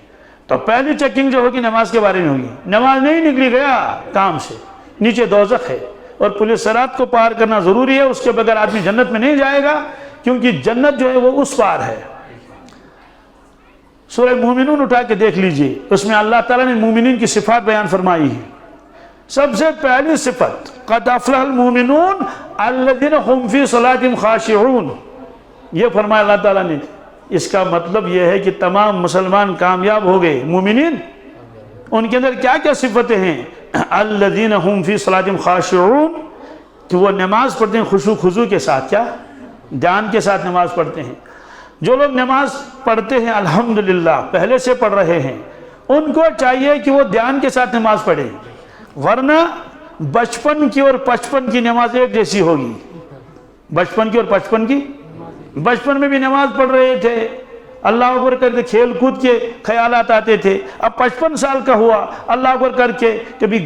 تو پہلی چیکنگ جو ہوگی نماز کے بارے میں ہوگی، نماز نہیں نکلی گیا کام سے، نیچے دوزخ ہے۔ اور پولیس صراط کو پار کرنا ضروری ہے، اس کے بغیر آدمی جنت میں نہیں جائے گا، کیونکہ جنت جو ہے وہ اس پار ہے۔ سورہ مومنون اٹھا کے دیکھ لیجئے، اس میں اللہ تعالیٰ نے مومنین کی صفات بیان فرمائی ہے۔ سب سے پہلی صفت قد افلح المومنون الذین هم فی صلاتہم خاشعون، یہ فرمایا اللہ تعالیٰ نے۔ اس کا مطلب یہ ہے کہ تمام مسلمان کامیاب ہو گئے۔ مومنین ان کے اندر کیا کیا صفتیں ہیں؟ الذین هم فی صلاتہم خاشعون، کہ وہ نماز پڑھتے ہیں خشوع خضوع کے ساتھ، کیا دھیان کے ساتھ نماز پڑھتے ہیں۔ جو لوگ نماز پڑھتے ہیں الحمدللہ پہلے سے پڑھ رہے ہیں، ان کو چاہیے کہ وہ دھیان کے ساتھ نماز پڑھیں، ورنہ بچپن کی اور 55 کی نماز ایک جیسی ہوگی۔ بچپن کی اور 55 کی، بچپن میں بھی نماز پڑھ رہے تھے، اللہ اکبر کر کے کھیل کود کے خیالات آتے تھے، اب 55 سال کا ہوا، اللہ اکبر کر کے کبھی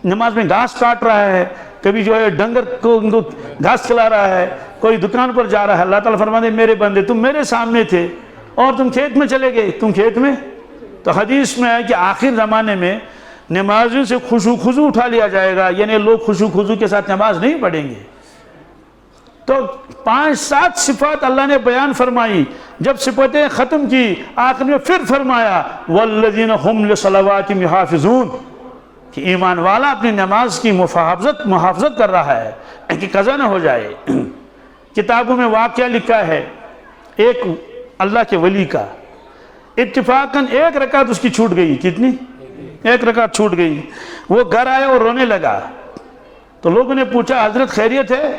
نماز میں گھاس کاٹ رہا ہے، کبھی جو ہے ڈنگر کو گھاس کھلا رہا ہے، کوئی دکان پر جا رہا ہے۔ اللہ تعالیٰ فرماتے ہیں میرے بندے تم میرے سامنے تھے اور تم کھیت میں چلے گئے، تم کھیت میں۔ تو حدیث میں ہے کہ آخر زمانے میں نمازوں سے خشوع خضوع اٹھا لیا جائے گا، یعنی لوگ خشوع خضوع کے ساتھ نماز نہیں پڑھیں گے۔ تو 5-7 صفات اللہ نے بیان فرمائی، جب صفتیں ختم کی آخر میں پھر فرمایا والذین هم لصلواتہم یحافظون، کہ ایمان والا اپنی نماز کی محافظت کر رہا ہے کہ قضا نہ ہو جائے۔ کتابوں میں واقعہ لکھا ہے ایک اللہ کے ولی کا، اتفاقاً 1 رکعت اس کی چھوٹ گئی۔ کتنی؟ 1 رکعت چھوٹ گئی۔ وہ گھر آیا اور رونے لگا، تو لوگوں نے پوچھا حضرت خیریت ہے؟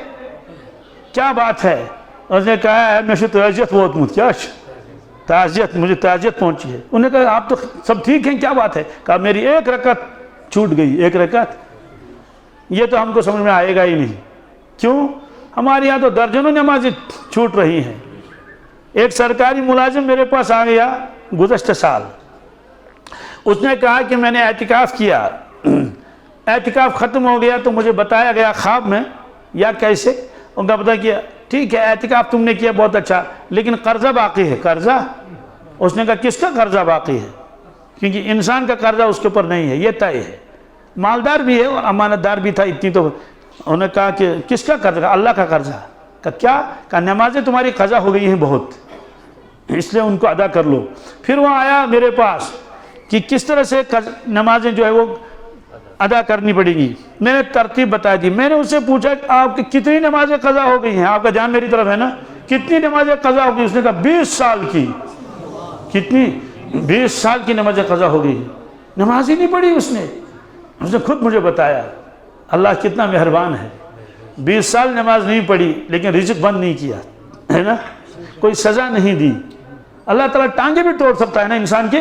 کیا بات ہے؟ اس نے کہا ہے مجھے تعزیت بہت مجھ، کیا تعزیت، مجھے تعزیت پہنچی ہے۔ انہوں نے کہا آپ تو سب ٹھیک ہیں، کیا بات ہے؟ کہا میری 1 رکعت چھوٹ گئی، 1 رکعت۔ یہ تو ہم کو سمجھ میں آئے گا ہی نہیں، کیوں؟ ہمارے یہاں تو درجنوں نمازیں چھوٹ رہی ہیں۔ ایک سرکاری ملازم میرے پاس آ گیا گزشتہ سال، اس نے کہا کہ میں نے اعتکاف کیا، اعتکاف ختم ہو گیا تو مجھے بتایا گیا خواب میں یا کیسے، ان کا پتہ کیا ٹھیک ہے اعتکاف تم نے کیا بہت اچھا، لیکن قرضہ باقی ہے۔ قرضہ؟ اس نے کہا کس کا قرضہ باقی ہے؟ کیونکہ انسان کا قرضہ اس کے اوپر نہیں ہے، یہ طے ہے، مالدار بھی ہے اور امانت دار بھی تھا اتنی۔ تو انہوں نے کہا کہ کس کا قرضہ؟ اللہ کا قرضہ۔ کہا کیا؟ کہا نمازیں تمہاری قضا ہو گئی ہیں بہت، اس لیے ان کو ادا کر لو۔ پھر وہ آیا میرے پاس کہ کس طرح سے نمازیں جو ہے وہ ادا کرنی پڑے گی، میں نے ترتیب بتا دی۔ میں نے اس سے پوچھا کہ آپ کی کتنی نمازیں قضا ہو گئی ہیں؟ آپ کا دھیان میری طرف ہے نا، کتنی نمازیں قضا ہو گئی؟ اس نے کہا 20 سال کی۔ کتنی؟ 20 سال کی نمازیں قضا ہو گئی، نماز ہی نہیں پڑھی اس نے خود مجھے بتایا۔ اللہ کتنا مہربان ہے، 20 سال نماز نہیں پڑھی لیکن رزق بند نہیں کیا ہے نا، کوئی سزا نہیں دی۔ اللہ تعالیٰ ٹانگیں بھی توڑ سکتا ہے نا انسان کے،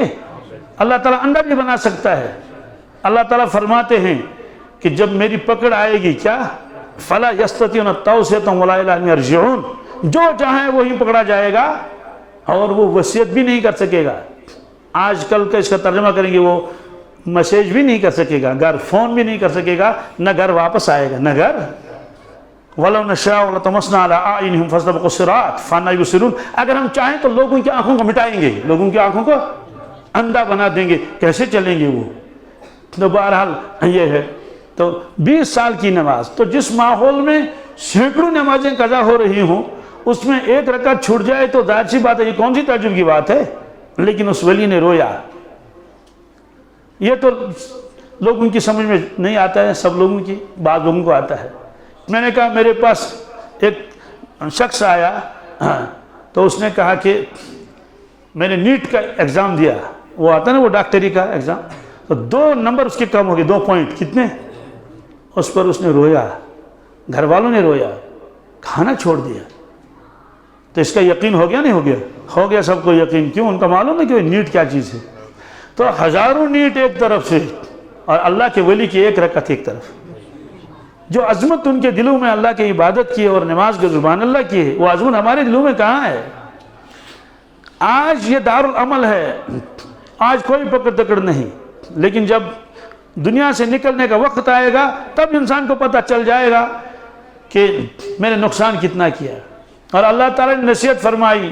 اللہ تعالیٰ انڈا بھی بنا سکتا ہے۔ اللہ تعالیٰ فرماتے ہیں کہ جب میری پکڑ آئے گی، کیا فَلَا يَسْتَطِيعُونَ تَوْصِيَةً وَلَا إِلَىٰ يَرْجِعُونَ، جو چاہے وہی پکڑا جائے گا اور وہ وصیت بھی نہیں کر سکے گا۔ آج کل کا اس کا ترجمہ کریں گے، وہ میسیج بھی نہیں کر سکے گا، گھر فون بھی نہیں کر سکے گا، نہ گھر واپس آئے گا، نہ گھر۔ وَلَوْ نَشَاءُ لَطَمَسْنَا عَلَىٰ أَعْيُنِهِمْ فَاسْتَبَقُوا الصِّرَاطَ فَأَنَّىٰ يُبْصِرُونَ، اگر ہم چاہیں تو لوگوں کی آنکھوں کو مٹائیں گے، لوگوں کی آنکھوں کو اندھا بنا دیں گے، کیسے چلیں گے وہ؟ تو بہرحال یہ ہے۔ تو 20 سال کی نماز، تو جس ماحول میں سینکڑوں نمازیں قضا ہو رہی ہوں اس میں 1 رکعت چھوٹ جائے تو ظاہر سی بات ہے، یہ کون سی تعجب کی بات ہے؟ لیکن اس ولی نے رویا، یہ تو لوگوں کی سمجھ میں نہیں آتا ہے، سب لوگوں کی، بعض لوگوں کو آتا ہے۔ میں نے کہا میرے پاس ایک شخص آیا تو اس نے کہا کہ میں نے نیٹ کا ایگزام دیا، وہ آتا ہے نا وہ ڈاکٹری کا ایگزام، تو 2 نمبر اس کے کم ہو گئے، 2 پوائنٹ کتنے؟ اس پر اس نے رویا، گھر والوں نے رویا، کھانا چھوڑ دیا۔ تو اس کا یقین ہو گیا نہیں ہو گیا؟ ہو گیا سب کو یقین، کیوں؟ ان کا معلوم ہے کہ نیٹ کیا چیز ہے۔ تو ہزاروں نیٹ ایک طرف سے اور اللہ کے ولی کی ایک رکعت ایک طرف، جو عظمت ان کے دلوں میں اللہ کی عبادت کی اور نماز کے زبان اللہ کی ہے، وہ عظمت ہمارے دلوں میں کہاں ہے؟ آج یہ دارالعمل ہے، آج کوئی پکڑ تکڑ نہیں، لیکن جب دنیا سے نکلنے کا وقت آئے گا تب انسان کو پتہ چل جائے گا کہ میں نے نقصان کتنا کیا۔ اور اللہ تعالیٰ نے نصیحت فرمائی،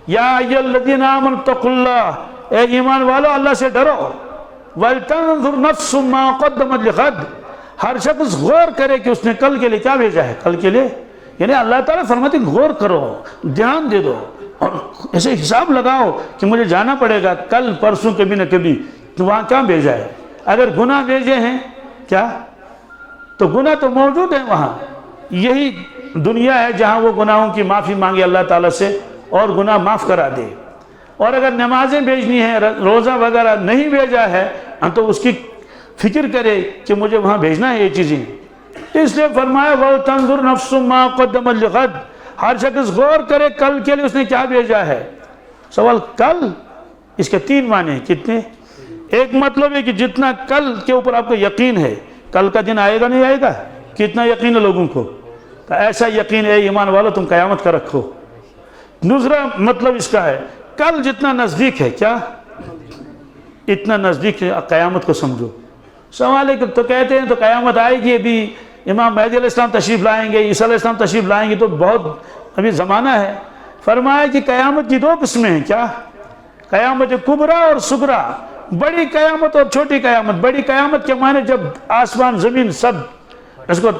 یا ایھا الذین آمنوا اتقوا اللہ، اے ایمان والو اللہ سے ڈرو، وَلْتَنْظُرْ نَفْسٌ مَا قَدَّمَتْ لِغَدٍ، ہر شخص غور کرے کہ اس نے کل کے لیے کیا بھیجا ہے، کل کے لیے، یعنی اللہ تعالیٰ فرماتے ہیں غور کرو، دھیان دے دو اور ایسے حساب لگاؤ کہ مجھے جانا پڑے گا کل پرسوں کبھی نہ کبھی، تو وہاں کیا بھیجا ہے؟ اگر گناہ بھیجے ہیں کیا، تو گناہ تو موجود ہے وہاں، یہی دنیا ہے جہاں وہ گناہوں کی معافی مانگے اللہ تعالیٰ سے اور گناہ معاف کرا دے۔ اور اگر نمازیں بھیجنی ہیں، روزہ وغیرہ نہیں بھیجا ہے تو اس کی فکر کرے کہ مجھے وہاں بھیجنا ہے یہ چیزیں۔ اس لیے فرمایا وَلْتَنْظُرْ نَفْسٌ مَا قَدَّمَتْ لِغَدٍ، ہر شخص غور کرے کل کے لیے اس نے کیا بھیجا ہے۔ سوال کل، اس کے 3 معنی ہیں، کتنے؟ ایک مطلب ہے کہ جتنا کل کے اوپر آپ کو یقین ہے، کل کا دن آئے گا نہیں آئے گا، کتنا یقین ہے لوگوں کو؟ تو ایسا یقین ہے ایمان والو تم قیامت کا رکھو۔ دوسرا مطلب اس کا ہے کل جتنا نزدیک ہے، کیا اتنا نزدیک ہے قیامت کو سمجھو۔ سوال ہے کہ تو کہتے ہیں تو قیامت آئے گی، ابھی امام مہدی علیہ السلام تشریف لائیں گے، عیسیٰ علیہ السلام تشریف لائیں گے، تو بہت ابھی زمانہ ہے۔ فرمایا کہ قیامت کی 2 قسمیں ہیں، کیا؟ قیامت کبریٰ اور صغریٰ، بڑی قیامت اور چھوٹی قیامت۔ بڑی قیامت کے معنی جب آسمان زمین سب اس کو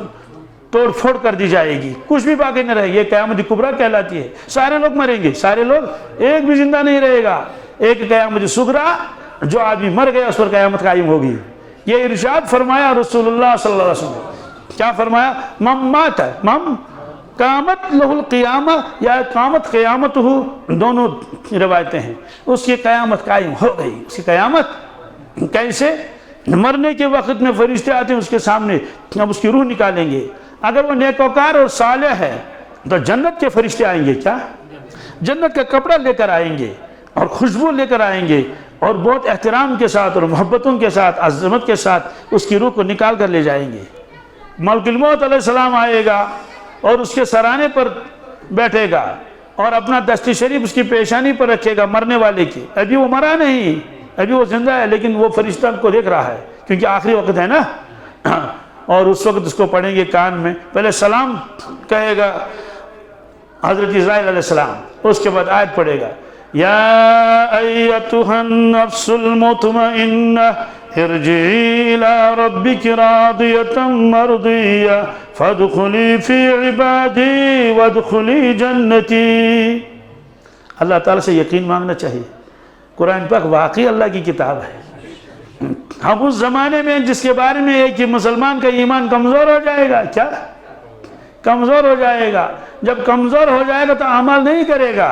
توڑ پھوڑ کر دی جائے گی، کچھ بھی باقی نہ رہے گی، یہ قیامت کبریٰ کہلاتی ہے۔ سارے لوگ مریں گے، سارے لوگ، ایک بھی زندہ نہیں رہے گا۔ ایک قیامت صغریٰ، جو آدمی مر گیا اس پر قیامت قائم ہوگی۔ یہ ارشاد فرمایا رسول اللہ صلی اللہ علیہ وسلم، کیا فرمایا؟ من مات من قامت لہ القیامہ، یا قامت قیامت ہو، دونوں روایتیں ہیں، اس کی قیامت قائم ہو گئی۔ اس کی قیامت کیسے؟ مرنے کے وقت میں فرشتے آتے ہیں اس کے سامنے، اب اس کی روح نکالیں گے۔ اگر وہ نیکوکار اور صالح ہے تو جنت کے فرشتے آئیں گے، کیا؟ جنت کا کپڑا لے کر آئیں گے اور خوشبو لے کر آئیں گے، اور بہت احترام کے ساتھ اور محبتوں کے ساتھ، عظمت کے ساتھ اس کی روح کو نکال کر لے جائیں گے۔ ملک الموت علیہ السلام آئے گا اور اس کے سرانے پر بیٹھے گا اور اپنا دست شریف اس کی پیشانی پر رکھے گا، مرنے والے کی۔ ابھی وہ مرا نہیں، ابھی وہ زندہ ہے، لیکن وہ فرشتہ کو دیکھ رہا ہے کیونکہ آخری وقت ہے نا، اور اس وقت اس کو پڑھیں گے کان میں، پہلے سلام کہے گا حضرت اسرائیل علیہ السلام، اس کے بعد آیت پڑھے گا، یا ایتھا النفس المطمئنہ ارجعی الی ربک راضیۃ مرضیہ فادخلی فی عبادی وادخلی جنتی۔ اللہ تعالیٰ سے یقین مانگنا چاہیے۔ قرآن پاک واقعی اللہ کی کتاب ہے۔ ہم اس زمانے میں جس کے بارے میں ہے کہ مسلمان کا ایمان کمزور ہو جائے گا، کیا کمزور ہو جائے گا؟ جب کمزور ہو جائے گا تو اعمال نہیں کرے گا،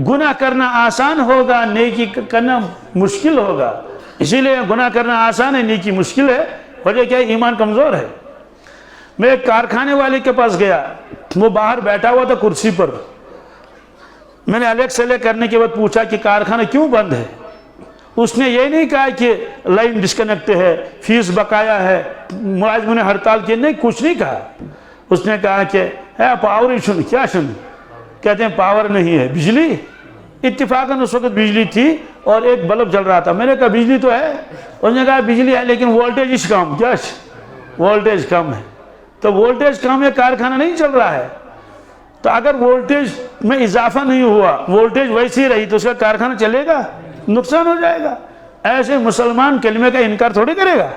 گناہ کرنا آسان ہوگا، نیکی کرنا مشکل ہوگا۔ اسی لیے گناہ کرنا آسان ہے، نیکی مشکل ہے، وجہ کیا ہے؟ ایمان کمزور ہے۔ میں ایک کارخانے والے کے پاس گیا، وہ باہر بیٹھا ہوا تھا کرسی پر۔ میں نے الیکس سلے کرنے کے بعد پوچھا کہ کارخانہ کیوں بند ہے؟ اس نے یہ نہیں کہا کہ لائن ڈسکنیکٹ ہے، فیس بقایا ہے، ملازموں نے ہڑتال کی، نہیں، کچھ نہیں کہا۔ اس نے کہا کہ ہے پاور ایشو، کیا سن؟ کہتے ہیں پاور نہیں ہے، بجلی۔ اتفاقاً اس وقت بجلی تھی اور ایک بلب جل رہا تھا۔ میں نے کہا بجلی تو ہے، اس نے کہا بجلی ہے لیکن وولٹیج اس کم، کیا وولٹیج کم ہے۔ تو وولٹیج کم ہے، کارخانہ نہیں چل رہا ہے۔ تو اگر وولٹیج میں اضافہ نہیں ہوا، وولٹیج ویسی رہی تو اس کا کارخانہ چلے گا؟ نقصان ہو جائے گا۔ ایسے مسلمان کلمے کا انکار تھوڑی کرے گا،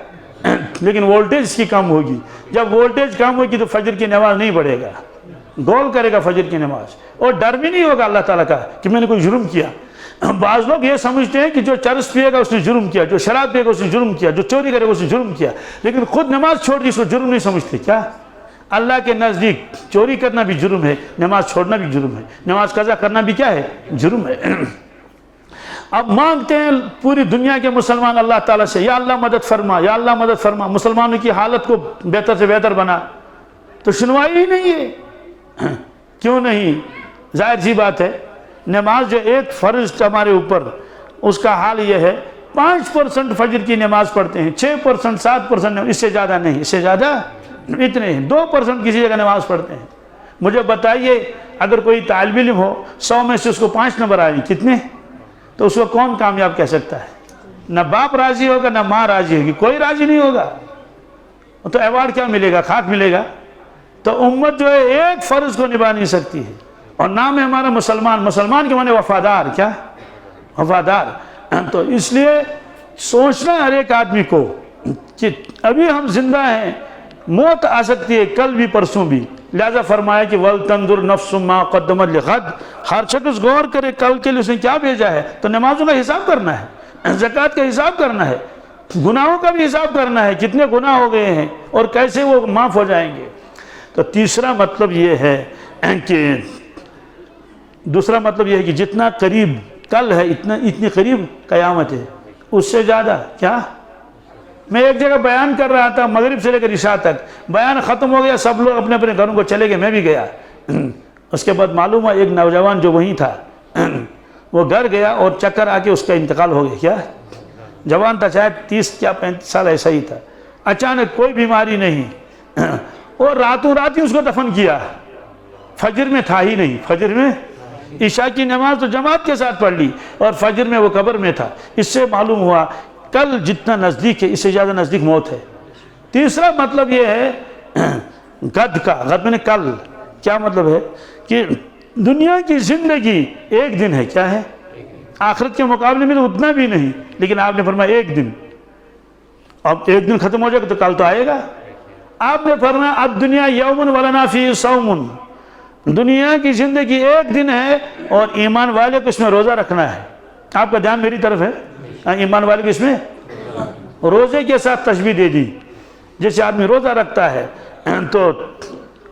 لیکن وولٹیج اس کی کم ہوگی۔ جب وولٹیج کم ہوگی تو فجر کی نماز نہیں پڑھے گا، گول کرے گا فجر کی نماز، اور ڈر بھی نہیں ہوگا اللہ تعالیٰ کا کہ میں نے کوئی جرم کیا۔ بعض لوگ یہ سمجھتے ہیں کہ جو چرس پیے گا اس نے جرم کیا، جو شراب پیے گا اس نے جرم کیا، جو چوری کرے گا اس نے جرم کیا، لیکن خود نماز چھوڑ دی اس کو جرم نہیں سمجھتے. کیا اللہ کے نزدیک چوری کرنا بھی جرم ہے، نماز چھوڑنا بھی جرم ہے، نماز قضا کرنا بھی کیا ہے؟ جرم ہے. اب مانگتے ہیں پوری دنیا کے مسلمان اللہ تعالیٰ سے، یا اللہ مدد فرما، یا اللہ مدد فرما، مسلمانوں کی حالت کو بہتر سے بہتر بنا، تو سنوائی ہی نہیں ہے. کیوں نہیں؟ ظاہر سی بات ہے، نماز جو ایک فرض ہمارے اوپر، اس کا حال یہ ہے 5% فجر کی نماز پڑھتے ہیں، 6% 7%، اس سے زیادہ نہیں، اس سے زیادہ اتنے ہیں، 2% کسی جگہ نماز پڑھتے ہیں. مجھے بتائیے اگر کوئی طالب علم ہو 100 میں سے اس کو 5 نمبر آئیں، کتنے؟ تو اس کو کون کامیاب کہہ سکتا ہے؟ نہ باپ راضی ہوگا نہ ماں راضی ہوگی، کوئی راضی نہیں ہوگا. تو ایوارڈ کیا ملے گا؟ خاک ملے گا. تو امت جو ہے ایک فرض کو نبھا نہیں سکتی ہے، اور نام ہے ہمارا مسلمان. مسلمان کے معنی وفادار. کیا؟ وفادار. تو اس لیے سوچنا ہے ہر ایک آدمی کو کہ ابھی ہم زندہ ہیں، موت آ سکتی ہے کل بھی پرسوں بھی، لہذا فرمایا کہ وَلْتَنْظُرْ نَفْسٌ مَا قَدَّمَتْ لِغَدٍ. ہر شخص غور کرے کل کے لیے اس نے کیا بھیجا ہے. تو نمازوں کا حساب کرنا ہے، زکوٰۃ کا حساب کرنا ہے، گناہوں کا بھی حساب کرنا ہے، کتنے گناہ ہو گئے ہیں اور کیسے وہ معاف ہو جائیں گے. تو تیسرا مطلب یہ ہے کہ دوسرا مطلب یہ ہے کہ جتنا قریب کل ہے اتنی قریب قیامت ہے، اس سے زیادہ. کیا؟ میں ایک جگہ بیان کر رہا تھا، مغرب سے لے کر عشاء تک بیان ختم ہو گیا، سب لوگ اپنے اپنے گھروں کو چلے گئے، میں بھی گیا. اس کے بعد معلوم ہوا ایک نوجوان جو وہیں تھا وہ گھر گیا اور چکر آ کے اس کا انتقال ہو گیا. کیا؟ جوان تھا، شاید 30 یا 35 سال ایسا ہی تھا. اچانک کوئی بیماری نہیں، اور راتوں رات ہی اس کو دفن کیا. فجر میں تھا ہی نہیں، فجر میں عشاء کی نماز تو جماعت کے ساتھ پڑھ لی اور فجر میں وہ قبر میں تھا. اس سے معلوم ہوا کل جتنا نزدیک ہے اس سے زیادہ نزدیک موت ہے. تیسرا مطلب یہ ہے غد کا. غد میں نے کل کیا مطلب ہے کہ دنیا کی زندگی ایک دن ہے. کیا ہے؟ آخرت کے مقابلے میں تو اتنا بھی نہیں، لیکن آپ نے فرمایا ایک دن. اب ایک دن ختم ہو جائے گا تو کل تو آئے گا. آپ نے فرمایا اب دنیا یومن ولنا فی صوم. دنیا کی زندگی ایک دن ہے اور ایمان والے کو اس میں روزہ رکھنا ہے. آپ کا دھیان میری طرف ہے. ایمان والے کو اس میں روزے کے ساتھ تشبیہ دے دی. جیسے آدمی روزہ رکھتا ہے تو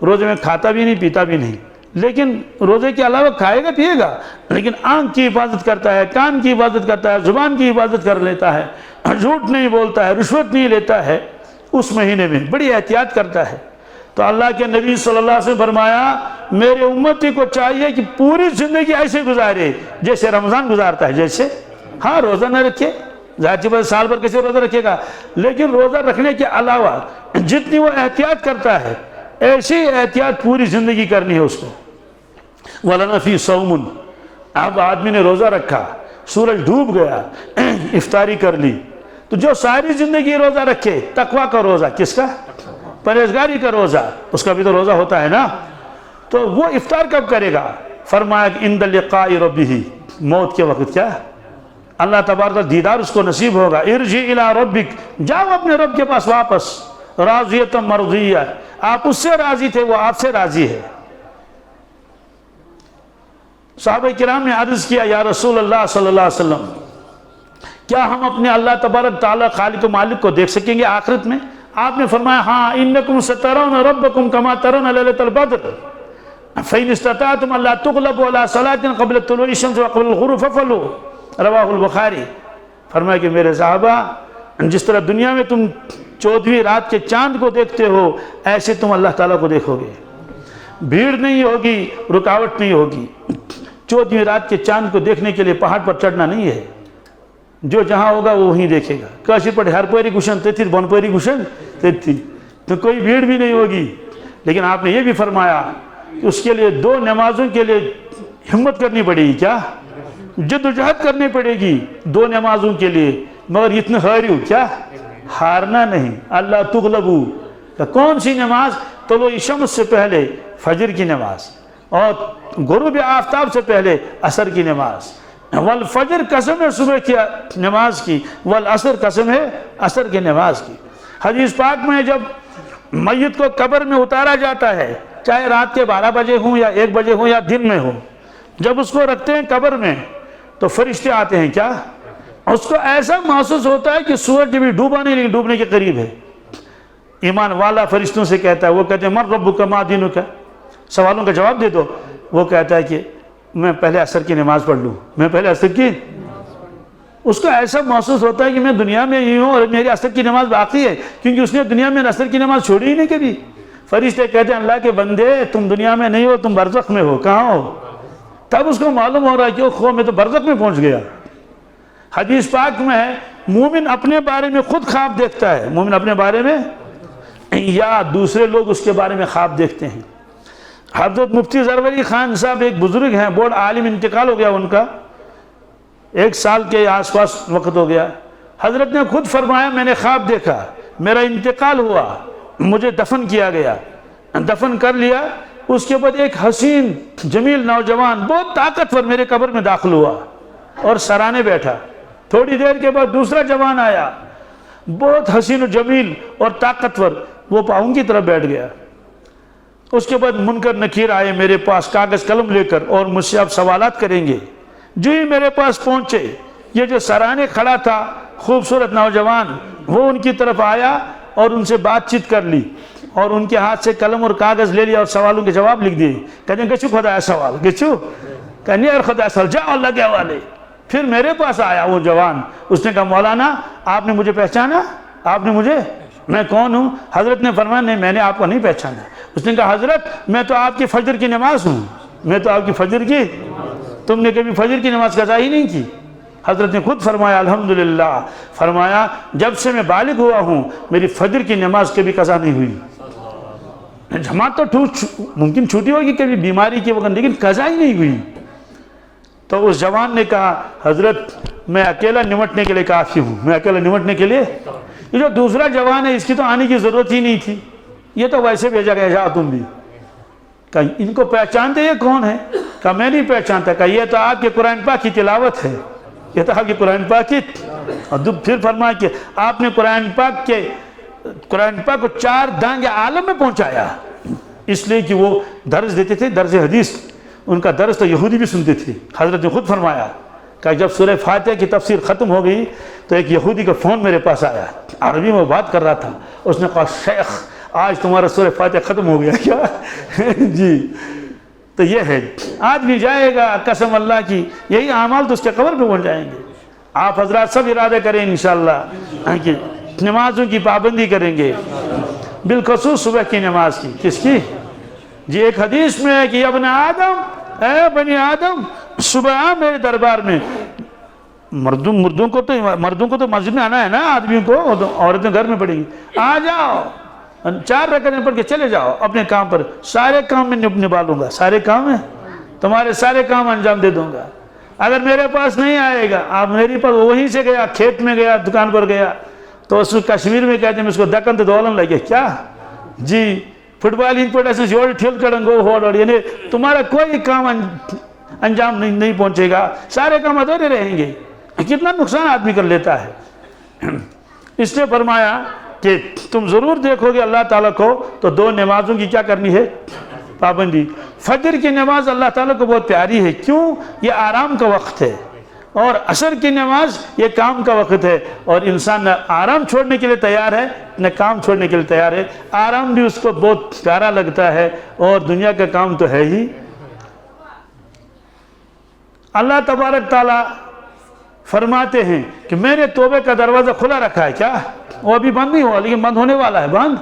روزے میں کھاتا بھی نہیں پیتا بھی نہیں، لیکن روزے کے علاوہ کھائے گا پیے گا، لیکن آنکھ کی حفاظت کرتا ہے، کان کی حفاظت کرتا ہے، زبان کی حفاظت کر لیتا ہے، جھوٹ نہیں بولتا ہے، رشوت نہیں لیتا ہے، اس مہینے میں بڑی احتیاط کرتا ہے. تو اللہ کے نبی صلی اللہ علیہ وسلم فرمایا میرے امتی کو چاہیے کہ پوری زندگی ایسے گزارے جیسے رمضان گزارتا ہے. جیسے ہاں روزہ نہ رکھے، ظاہر سی بات سال بھر کیسے روزہ رکھے گا، لیکن روزہ رکھنے کے علاوہ جتنی وہ احتیاط کرتا ہے ایسی احتیاط پوری زندگی کرنی ہے اس کو. وَلَنَا فِي صَوْمٌ. اب آدمی نے روزہ رکھا، سورج ڈوب گیا، افطاری کر لی، تو جو ساری زندگی روزہ رکھے، تقویٰ کا روزہ، کس کا؟ پرہیزگاری کا روزہ، اس کا بھی تو روزہ ہوتا ہے نا. تو وہ افطار کب کرے گا؟ فرمایا کہ عند لقاء ربہ. موت کے وقت. کیا؟ اللہ تبارک کا دیدار اس کو نصیب ہوگا. ارجع الی ربک. جاؤ اپنے رب کے پاس واپس. راضیۃ مرضیہ. آپ اس سے راضی تھے، وہ آپ سے راضی ہے. صحابہ کرام نے عرض کیا یا رسول اللہ صلی اللہ علیہ وسلم، کیا ہم اپنے اللہ تبارک تعالیٰ خالق و مالک کو دیکھ سکیں گے آخرت میں؟ آپ نے فرمایا ہاں انکم سترون ربکم کما ترون لیلۃ البدر فإن استطعتم الا تغلبوا على صلاة قبل طلوع الشمس وقبل الغروب فافعلوا. رواہ البخاری. فرمایا کہ میرے صحابہ جس طرح دنیا میں تم 14ویں رات کے چاند کو دیکھتے ہو ایسے تم اللہ تعالیٰ کو دیکھو گے. بھیڑ نہیں ہوگی، رکاوٹ نہیں ہوگی. 14ویں رات کے چاند کو دیکھنے کے لیے پہاڑ پر چڑھنا نہیں ہے، جو جہاں ہوگا وہ وہیں دیکھے گا. کاشی پڑھ ہر پوری گوشن تیتھی بن پوری گوشن تیتھی، تو کوئی بھیڑ بھی نہیں ہوگی. لیکن آپ نے یہ بھی فرمایا کہ اس کے لیے 2 نمازوں کے لیے ہمت کرنی پڑے گی. کیا؟ جد و جہد کرنی پڑے گی 2 نمازوں کے لیے. مگر اتنے ہاریو، کیا؟ ہارنا نہیں. اللہ تغلبو. کون سی نماز؟ طلوع الشمس سے پہلے فجر کی نماز، اور غروب آفتاب سے پہلے عصر کی نماز. والفجر قسم ہے صبح کی نماز کی، والعصر قسم ہے عصر کی نماز کی. حدیث پاک میں جب میت کو قبر میں اتارا جاتا ہے، چاہے رات کے 12 بجے ہوں یا 1 بجے ہوں یا دن میں ہوں، جب اس کو رکھتے ہیں قبر میں تو فرشتے آتے ہیں کیا، اس کو ایسا محسوس ہوتا ہے کہ سورج بھی ڈوبا نہیں لیکن ڈوبنے کے قریب ہے۔ ایمان والا فرشتوں سے کہتا ہے، وہ کہتے ہیں من ربک ما دینک، سوالوں کا جواب دے دو۔ وہ کہتا ہے کہ میں پہلے عصر کی نماز پڑھ لوں، میں پہلے عصر کی، اس کو ایسا محسوس ہوتا ہے کہ میں دنیا میں ہی ہوں اور میری عصر کی نماز باقی ہے، کیونکہ اس نے دنیا میں عصر کی نماز چھوڑی ہی نہیں کبھی۔ فرشتے کہتے ہیں اللہ کے بندے تم دنیا میں نہیں ہو، تم برزخ میں ہو، کہاں ہو؟ تب اس کو معلوم ہو رہا ہے کہ اوہ میں تو برزخ میں پہنچ گیا۔ حدیث پاک میں ہے مومن اپنے بارے میں خود خواب دیکھتا ہے، مومن اپنے بارے میں یا دوسرے لوگ اس کے بارے میں خواب دیکھتے ہیں۔ حضرت مفتی زروری خان صاحب ایک بزرگ ہیں، بہت عالم، انتقال ہو گیا ان کا، 1 سال کے آس پاس وقت ہو گیا۔ حضرت نے خود فرمایا میں نے خواب دیکھا، میرا انتقال ہوا، مجھے دفن کیا گیا، دفن کر لیا، اس کے بعد ایک حسین جمیل نوجوان بہت طاقتور میرے قبر میں داخل ہوا اور سرانے بیٹھا۔ تھوڑی دیر کے بعد دوسرا جوان آیا، بہت حسین و جمیل اور طاقتور، وہ پاؤں کی طرف بیٹھ گیا۔ اس کے بعد منکر نکیر آئے میرے پاس کاغذ قلم لے کر اور مجھ سے اب سوالات کریں گے۔ جو ہی میرے پاس پہنچے، یہ جو سرانے کھڑا تھا خوبصورت نوجوان، وہ ان کی طرف آیا اور ان سے بات چیت کر لی اور ان کے ہاتھ سے قلم اور کاغذ لے لیا اور سوالوں کے جواب لکھ دیے۔ کہتے ہیں گچو خدا سوال گچو، کہنے اور خدا سوال جاؤ اللہ کے حوالے۔ پھر میرے پاس آیا وہ جوان، اس نے کہا مولانا آپ نے مجھے پہچانا، آپ نے مجھے، میں کون ہوں؟ حضرت نے فرمایا نہیں میں نے آپ کو نہیں پہچانا۔ اس نے کہا حضرت میں تو آپ کی فجر کی نماز ہوں، میں تو آپ کی فجر کی، تم نے کبھی فجر کی نماز قضا ہی نہیں کی۔ حضرت نے خود فرمایا الحمدللہ، فرمایا جب سے میں بالغ ہوا ہوں میری فجر کی نماز کبھی قضا نہیں ہوئی۔ جماعت تو ممکن چھوٹی ہوگی کبھی بیماری کی وقت، لیکن قضا ہی نہیں ہوئی۔ تو اس جوان نے کہا حضرت میں اکیلا نمٹنے کے لیے کافی ہوں، میں اکیلا نمٹنے کے لیے، یہ جو دوسرا جوان ہے اس کی تو آنے کی ضرورت ہی نہیں تھی، یہ تو ویسے بھیجا گیا جاؤ تم بھی۔ کہا ان کو پہچانتے یہ کون ہے؟ کہا میں نہیں پہچانتا۔ کہا یہ تو آپ کے قرآن پاک کی تلاوت ہے، یہ تو آپ کے قرآن پاک کی، اور پھر فرمایا کہ آپ نے قرآن پاک کو 4 دانگ عالم میں پہنچایا، اس لیے کہ وہ درس دیتے تھے، درس حدیث، ان کا درس تو یہودی بھی سنتے تھے۔ حضرت نے خود فرمایا کہ جب سورہ فاتحہ کی تفسیر ختم ہو گئی تو ایک یہودی کا فون میرے پاس آیا، عربی میں بات کر رہا تھا، اس نے کہا شیخ آج تمہارا سورہ فاتحہ ختم ہو گیا کیا؟ جی تو یہ ہے، آج بھی جائے گا قسم اللہ کی، یہی اعمال تو اس کے قبر پہ پہنچ جائیں گے۔ آپ حضرات سب ارادہ کریں انشاءاللہ کہ نمازوں کی پابندی کریں گے، بالخصوص صبح کی نماز کی۔ کس کی؟ جی ایک حدیث میں ہے کہ ابن آدم، اے بنی آدم صبح آ میرے دربار میں۔ مردوں کو تو مسجد میں آنا ہے نا، آدمیوں کو، عورتیں گھر میں پڑیں گی، آ جاؤ 4 رکعتیں پڑھ کے چلے جاؤ اپنے کام پر، سارے کام میں نبھالوں گا، سارے کام ہیں تمہارے، سارے کام انجام دے دوں گا۔ اگر میرے پاس نہیں آئے گا، آپ میری پاس وہیں سے گیا، کھیت میں گیا، دکان پر گیا، تو اس کو کشمیر میں کہتے ہیں اس کو دکن تو دولن لگے کیا جی فٹ بال ان پٹ ایسے جوڑ ٹھیل کرنگو ہوڑ، یعنی تمہارا کوئی کام انجام نہیں پہنچے گا، سارے کام ادھورے رہیں گے۔ کتنا نقصان آدمی کر لیتا ہے۔ اس نے فرمایا کہ تم ضرور دیکھو گے اللہ تعالیٰ کو تو 2 نمازوں کی کیا کرنی ہے؟ پابندی۔ فجر کی نماز اللہ تعالیٰ کو بہت پیاری ہے، کیوں؟ یہ آرام کا وقت ہے، اور عصر کی نماز یہ کام کا وقت ہے، اور انسان نہ آرام چھوڑنے کے لیے تیار ہے نہ کام چھوڑنے کے لیے تیار ہے۔ آرام بھی اس کو بہت پیارا لگتا ہے اور دنیا کا کام تو ہے ہی۔ اللہ تبارک تعالیٰ فرماتے ہیں کہ میں نے توبے کا دروازہ کھلا رکھا ہے، کیا؟ وہ ابھی بند نہیں ہوا لیکن بند ہونے والا ہے، بند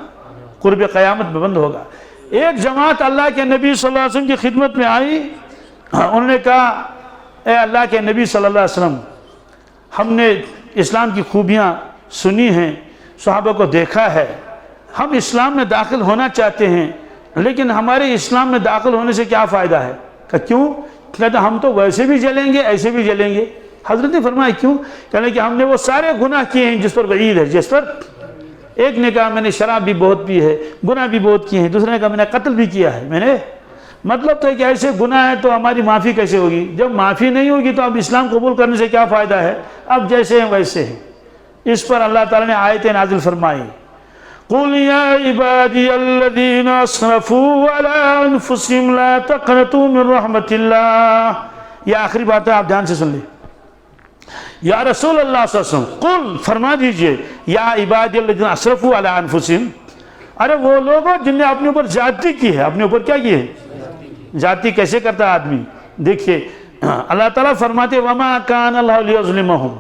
قرب قیامت میں بند ہوگا۔ ایک جماعت اللہ کے نبی صلی اللہ علیہ وسلم کی خدمت میں آئی، انہوں نے کہا اے اللہ کے نبی صلی اللہ علیہ وسلم، ہم نے اسلام کی خوبیاں سنی ہیں، صحابہ کو دیکھا ہے، ہم اسلام میں داخل ہونا چاہتے ہیں، لیکن ہمارے اسلام میں داخل ہونے سے کیا فائدہ ہے؟ کہا کیوں؟ کہتے ہم تو ویسے بھی جلیں گے ایسے بھی جلیں گے۔ حضرت نے فرمایا کیوں؟ کہنے کہ ہم نے وہ سارے گناہ کیے ہیں جس پر وعید ہے، جس پر، ایک نے کہا میں نے شراب بھی بہت پی ہے، گناہ بھی بہت کیے ہیں، دوسرے نے کہا میں نے قتل بھی کیا ہے، میں نے، مطلب تو ہے کہ ایسے گناہ ہے تو ہماری معافی کیسے ہوگی؟ جب معافی نہیں ہوگی تو اب اسلام قبول کرنے سے کیا فائدہ ہے؟ اب جیسے ہیں ویسے ہیں۔ اس پر اللہ تعالیٰ نے آیتیں نازل فرمائی، قُلْ يَا عِبَادِيَ الَّذِينَ أَسْرَفُوا عَلَىٰ أَنفُسِهِمْ لَا تَقْنَطُوا مِن رَحْمَةِ اللَّهِ۔ یہ آخری بات ہے، آپ دھیان سے سن لیں۔ یا رسول اللہ صلی اللہ علیہ وسلم قل فرما دیجئے یا عبادی الذین اسرفوا علی انفسہم، ارے وہ لوگوں جن نے اپنے اوپر زیادتی کی ہے، اپنے اوپر کیا کی ہے؟ زیادتی کیسے کرتا ہے آدمی؟ دیکھیے اللہ تعالیٰ فرماتے وما کان اللہ لیظلمہم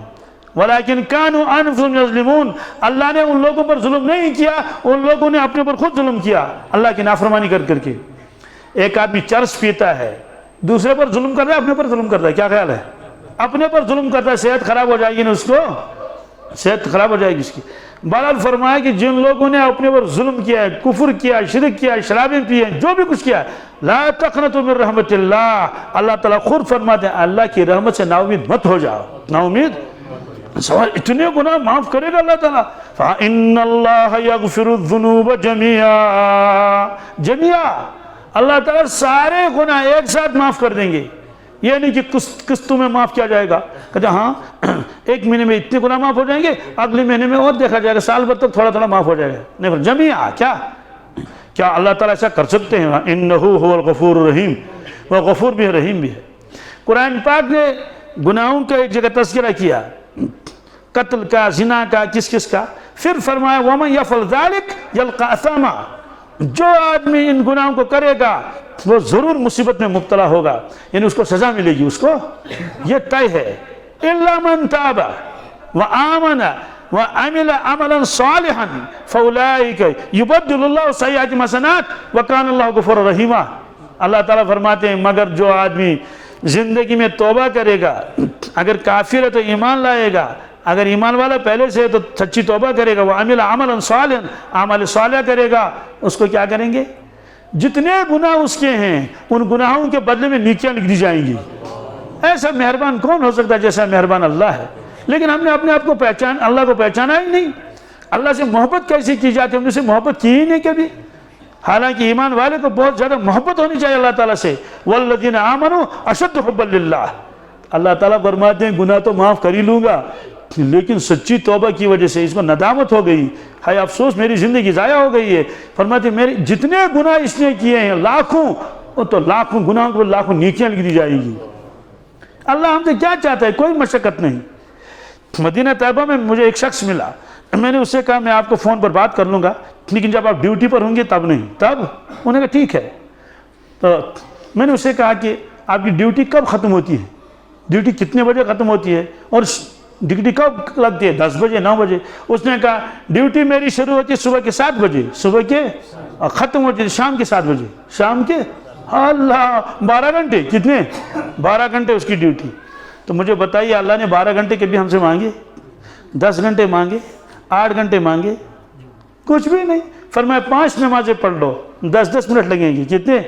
ولیکن کانوا انفسہم یظلمون، اللہ نے ان لوگوں پر ظلم نہیں کیا، ان لوگوں نے اپنے اوپر خود ظلم کیا اللہ کی نافرمانی کر کر کے۔ ایک آدمی چرس پیتا ہے، دوسرے پر ظلم کر رہا ہے، اپنے پر ظلم کر رہا ہے، کیا خیال ہے؟ اپنے پر ظلم کرتا ہے، صحت خراب ہو جائے گی نا اس کو، صحت خراب ہو جائے گی اس کی۔ بہرحال فرمایا کہ جن لوگوں نے اپنے پر ظلم کیا ہے، کفر کیا ہے، شرک کیا ہے، شرابیں پی ہیں، جو بھی کچھ کیا ہے، لا تقنطوا من رحمت اللہ، اللہ تعالیٰ خود فرماتے ہیں اللہ کی رحمت سے نا امید مت ہو جاؤ، نا امید۔ سوال اتنے گناہ معاف کرے گا اللہ تعالیٰ؟ فَإِنَّ اللَّهَ يَغْفِرُ الذُّنُوبَ جَمِيعًا، اللہ تعالیٰ سارے گناہ ایک ساتھ معاف کر دیں گے، یہ نہیں کہ قسطوں میں معاف کیا جائے گا، کہتے ہاں ایک مہینے میں اتنے گناہ معاف ہو جائیں گے، اگلے مہینے میں اور دیکھا جائے گا، سال بھر تک تھوڑا تھوڑا معاف ہو جائے گا، نہیں جمیعا، کیا اللہ تعالیٰ ایسا کر سکتے ہیں؟ انہو هو الغفور الرحیم، وہ غفور بھی ہے رحیم بھی ہے۔ قرآن پاک نے گناہوں کا ایک جگہ تذکرہ کیا، قتل کا، زنا کا، کس کا، پھر فرمایا وَمَنْ يَفْعَلْ ذَلِكَ يَلْقَ أَثَامًا، جو آدمی ان گناہوں کو کرے گا وہ ضرور مصیبت میں مبتلا ہوگا، یعنی اس کو سزا ملے گی، اس کو یہ طے ہے۔ إِلَّا مَنْ تَابَ وَآمَنَ وَعَمِلَ عَمَلًا صَالِحًا فَأُولَٰئِكَ يُبَدِّلُ اللَّهُ سَيِّئَاتِهِمْ حَسَنَاتٍ وَكَانَ اللَّهُ غَفُورًا رَحِيمًا۔ اللہ تعالیٰ فرماتے ہیں مگر جو آدمی زندگی میں توبہ کرے گا، اگر کافر ہے تو ایمان لائے گا، اگر ایمان والا پہلے سے ہے تو سچی توبہ کرے گا، وَعَمِلَ عَمَلًا صَالِحًا، عمل صالح کرے گا، اس کو کیا کریں گے؟ جتنے گناہ اس کے ہیں ان گناہوں کے بدلے میں نیکیاں لکھ دی جائیں گی۔ ایسا مہربان کون ہو سکتا ہے جیسا مہربان اللہ ہے؟ لیکن ہم نے اپنے آپ کو اللہ کو پہچانا ہی نہیں۔ اللہ سے محبت کیسے کی جاتی ہے؟ ہم نے سے محبت کی ہی نہیں کبھی، حالانکہ ایمان والے کو بہت زیادہ محبت ہونی چاہیے اللہ تعالیٰ سے۔ وَالَّذِينَ آمَنُوا أَشَدُّ حُبًّا لِلَّهِ، اللہ تعالیٰ فرماتے ہیں گناہ تو معاف کر ہی لوں گا لیکن سچی توبہ کی وجہ سے اس کو ندامت ہو گئی، ہائے افسوس میری زندگی ضائع ہو گئی ہے۔ فرماتے ہیں میرے جتنے گناہ اس نے کیے ہیں لاکھوں، وہ تو لاکھوں گناہوں کو لاکھوں نیکیاں لکھ دی جائے گی۔ اللہ ہم سے کیا چاہتا ہے؟ کوئی مشقت نہیں۔ مدینہ طیبہ میں مجھے ایک شخص ملا، میں نے اس سے کہا میں آپ کو فون پر بات کر لوں گا لیکن جب آپ ڈیوٹی پر ہوں گے تب نہیں۔ تب انہوں نے کہا ٹھیک ہے۔ تو میں نے اس سے کہا کہ آپ کی ڈیوٹی کب ختم ہوتی ہے؟ ڈیوٹی کتنے بجے ختم ہوتی ہے اور ڈیوٹی کب لگتی ہے؟ 10 بجے 9 بجے؟ اس نے کہا ڈیوٹی میری شروع ہوتی ہے صبح کے 7 بجے، صبح کے، اور ختم ہوتی ہے شام کے 7 بجے، شام کے۔ اللہ 12 گھنٹے، کتنے؟ 12 گھنٹے اس کی ڈیوٹی۔ تو مجھے بتائیے اللہ نے 12 گھنٹے کے بھی ہم سے مانگے؟ 10 گھنٹے مانگے؟ 8 گھنٹے مانگے؟ کچھ بھی نہیں۔ فرمایا 5 نمازیں پڑھ لو، 10 منٹ لگیں گی، کتنے؟